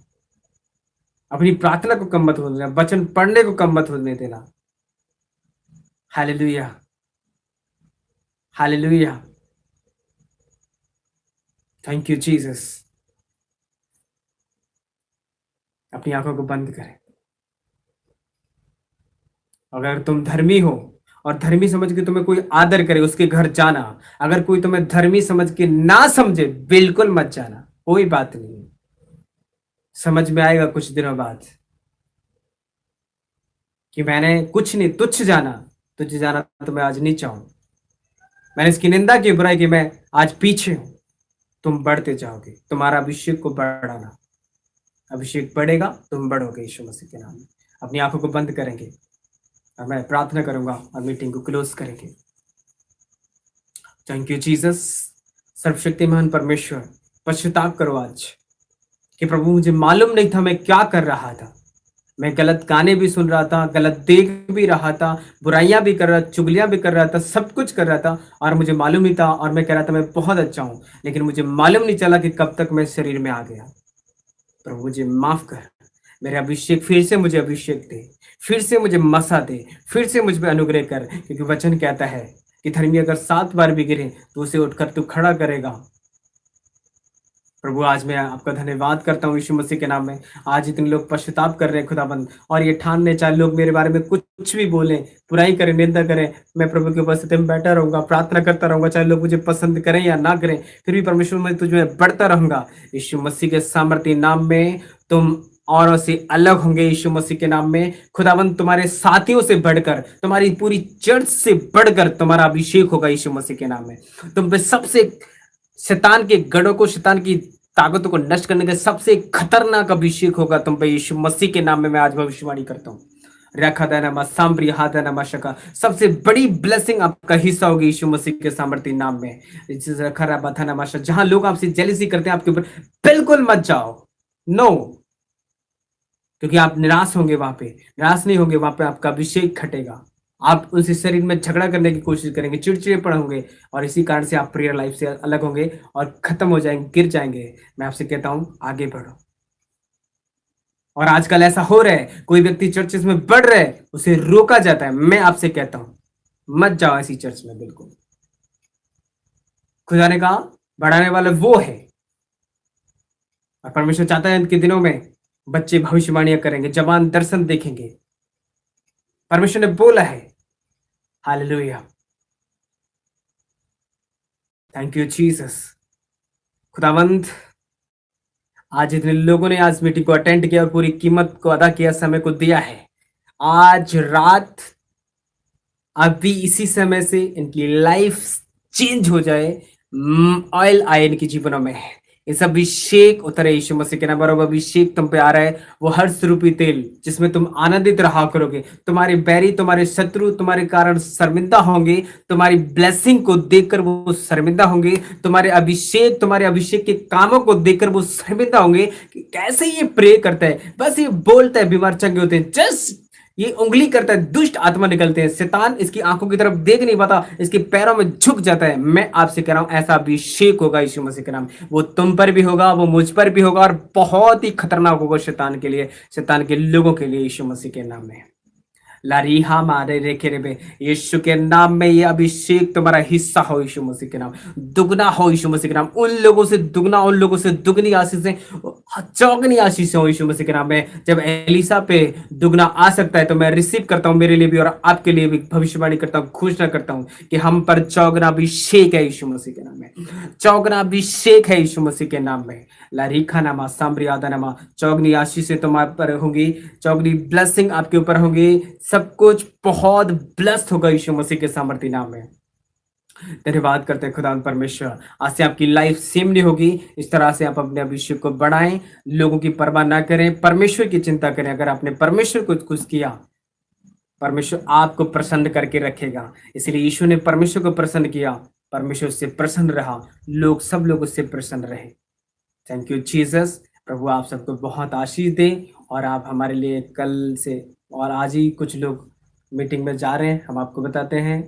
अपनी प्रार्थना को कम मत होने देना, वचन पढ़ने को कम मत होने देना। Hallelujah, hallelujah, thank you Jesus. अपनी आंखों को बंद करें। अगर तुम धर्मी हो और धर्मी समझ के तुम्हें कोई आदर करे, उसके घर जाना। अगर कोई तुम्हें धर्मी समझ के ना समझे, बिल्कुल मत जाना, कोई बात नहीं, समझ में आएगा कुछ दिनों बाद कि मैंने कुछ नहीं, तुच्छ जाना। तुझे जाना तो मैं आज नीचा हूं, मैंने इसकी निंदा की, बुराई की, मैं आज पीछे हूं। तुम बढ़ते जाओगे, तुम्हारा अभिषेक को बढ़ाना, अभिषेक बढ़ेगा, तुम बढ़ोगे यीशु मसीह के नाम में। अपनी आंखों को बंद करेंगे और मैं प्रार्थना करूंगा और मीटिंग को क्लोज करेंगे। Thank you Jesus. सर्वशक्तिमान परमेश्वर, पश्चाताप करो आज कि प्रभु मुझे मालूम नहीं था मैं क्या कर रहा था। मैं गलत गाने भी सुन रहा था, गलत देख भी रहा था, बुराइयां भी कर रहा था, चुगलियां भी कर रहा था, सब कुछ कर रहा था, और मुझे मालूम नहीं था, और मैं कह रहा था मैं बहुत अच्छा हूं, लेकिन मुझे मालूम नहीं चला कि कब तक मैं शरीर में आ गया। प्रभु मुझे माफ कर, मेरे अभिषेक, फिर से मुझे अभिषेक दे, फिर से मुझे मसा दे, फिर से मुझ पर अनुग्रह कर, क्योंकि वचन कहता है कि धर्मी अगर 7 बार भी गिरे तो उसे उठकर तू खड़ा करेगा। प्रभु आज मैं आपका धन्यवाद करता हूँ यीशु मसीह के नाम में। आज इतने लोग पश्चाताप कर रहे हैं खुदाबंद, और ये ठानने, चाहे लोग मेरे बारे में कुछ भी बोलें, बुराई करें, निंदा करें, मैं प्रभु के उपस्थिति में बैठा रहूंगा, प्रार्थना करता रहूंगा, चाहे लोग मुझे पसंद करें या ना करें, फिर भी परमेश्वर में तुझे बढ़ता रहूंगा यीशु मसीह के सामर्थ्य नाम में। तुम औरों से अलग होंगे यीशु मसीह के नाम में। खुदावंद तुम्हारे साथियों से बढ़कर, तुम्हारी पूरी चर्च से बढ़कर तुम्हारा अभिषेक होगा यीशु मसीह के नाम में। तुम पे सबसे, शैतान के गढ़ों को, शैतान की ताकतों को नष्ट करने का सबसे खतरनाक अभिषेक होगा तुम पे यीशु मसीह के नाम में। मैं आज भविष्यवाणी करता हूँ, रखा देना सांब्री हाथ देना शका, सबसे बड़ी ब्लेसिंग आपका हिस्सा होगी यीशु मसीह के सामर्थ्य नाम में। जहां लोग आपसे जेलिसी करते हैं आपके ऊपर, बिल्कुल मत जाओ, नो, क्योंकि आप निराश होंगे, वहां पे निराश नहीं होंगे, वहां पे आपका अभिषेक घटेगा। आप उनसे शरीर में झगड़ा करने की कोशिश करेंगे, चिड़चिड़ेपन होंगे, और इसी कारण से आप प्रेयर लाइफ से अलग होंगे और खत्म हो जाएंगे, गिर जाएंगे। मैं आपसे कहता हूं आगे बढ़ो। और आजकल ऐसा हो रहा है, कोई व्यक्ति चर्चेस में बढ़ रहा है, उसे रोका जाता है। मैं आपसे कहता हूं मत जाओ ऐसी चर्च में, बिल्कुल। खुदा ने कहा बढ़ाने वाला वो है, और परमेश्वर चाहता है इनके दिनों में बच्चे भविष्यवाणियां करेंगे, जवान दर्शन देखेंगे, परमेश्वर ने बोला है। Hallelujah, thank you Jesus. खुदावंत, आज इतने लोगों ने आज मीटिंग को अटेंड किया और पूरी कीमत को अदा किया, समय को दिया है। आज रात अभी इसी समय से इनकी लाइफ चेंज हो जाए, ऑयल आए इनके जीवनों में, इस अभिषेक उतरे यीशु मसीह के नाम। और अभिषेक तुम पे आ रहा है, वो हर्ष रूपी तेल, जिसमें तुम आनंदित रहा करोगे। तुम्हारे बैरी, तुम्हारे शत्रु तुम्हारे कारण शर्मिंदा होंगे, तुम्हारी ब्लेसिंग को देखकर वो शर्मिंदा होंगे, तुम्हारे अभिषेक के कामों को देखकर वो शर्मिंदा होंगे कि कैसे ये प्रे करता है, बस ये बोलता है, बीमार चंगे होते हैं, जस्ट ये उंगली करता है, दुष्ट आत्मा निकलते हैं, शैतान इसकी आंखों की तरफ देख नहीं पाता, इसके पैरों में झुक जाता है। मैं आपसे कह रहा हूं ऐसा अभिषेक होगा यीशु मसीह के नाम, वो तुम पर भी होगा, वो मुझ पर भी होगा, और बहुत ही खतरनाक होगा शैतान के लिए, शैतान के लोगों के लिए यीशु मसीह के नाम में। लारीहा मारे रेखे रे, यीशु के नाम में ये अभिषेक तुम्हारा हिस्सा हो यीशु मसीह के नाम, दुगना हो यीशु मसीह के नाम, उन लोगों से दुगना, उन लोगों से दुगनी आशीष से चौगनी आशीष हो यीशु मसीह के नाम में। जब एलिसा पे दुगना आ सकता है तो मैं रिसीव करता हूँ मेरे लिए भी और आपके लिए भी भविष्यवाणी करता हूँ, घोषणा करता हूँ कि हम पर चौगना अभिषेक है यीशु मसीह के नाम में। चौगना अभिषेक है यीशु मसीह के नाम में। लारीखा नामा सामरियादा नामा, चौगनी आशीष तुम्हारे पर होंगी, चौगनी ब्लेसिंग आपके ऊपर होंगी, सब कुछ बहुत ब्लेस्ड होगा यीशु मसीह के सामर्थ्य नाम में। धन्यवाद करते हैं खुदा परमेश्वर, आज से आपकी लाइफ सेम नहीं होगी। इस तरह से आप अपने अभिषेक को बढ़ाएं, लोगों की परवाह ना करें, परमेश्वर की चिंता करें। अगर आपने परमेश्वर को कुछ किया, परमेश्वर आपको प्रसन्न करके रखेगा। इसलिए यीशु ने परमेश्वर को प्रसन्न किया, परमेश्वर उससे प्रसन्न रहा, सब लोग उससे प्रसन्न रहे। Thank you Jesus. प्रभु आप सबको बहुत आशीष दे। और आप हमारे लिए कल से और आज ही कुछ लोग मीटिंग में जा रहे हैं, हम आपको बताते हैं।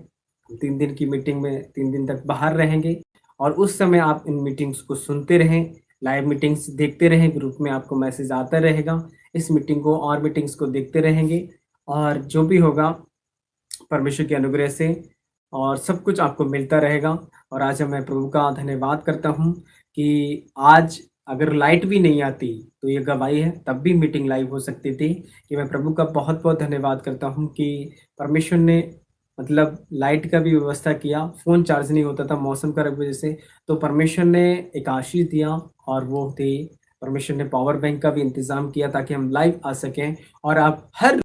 3 दिन की मीटिंग में 3 दिन तक बाहर रहेंगे और उस समय आप इन मीटिंग्स को सुनते रहें, लाइव मीटिंग्स देखते रहें, ग्रुप में आपको मैसेज आता रहेगा। इस मीटिंग को और मीटिंग्स को देखते रहेंगे और जो भी होगा परमेश्वर के अनुग्रह से और सब कुछ आपको मिलता रहेगा। और आज मैं प्रभु का धन्यवाद करता हूँ कि आज अगर लाइट भी नहीं आती तो ये गवाही है, तब भी मीटिंग लाइव हो सकती थी। कि मैं प्रभु का बहुत बहुत धन्यवाद करता हूँ कि परमेश्वर ने मतलब लाइट का भी व्यवस्था किया। फ़ोन चार्ज नहीं होता था मौसम की वजह से, तो परमेश्वर ने एक आशीष दिया और वो थी परमेश्वर ने पावर बैंक का भी इंतज़ाम किया ताकि हम लाइव आ सकें और आप हर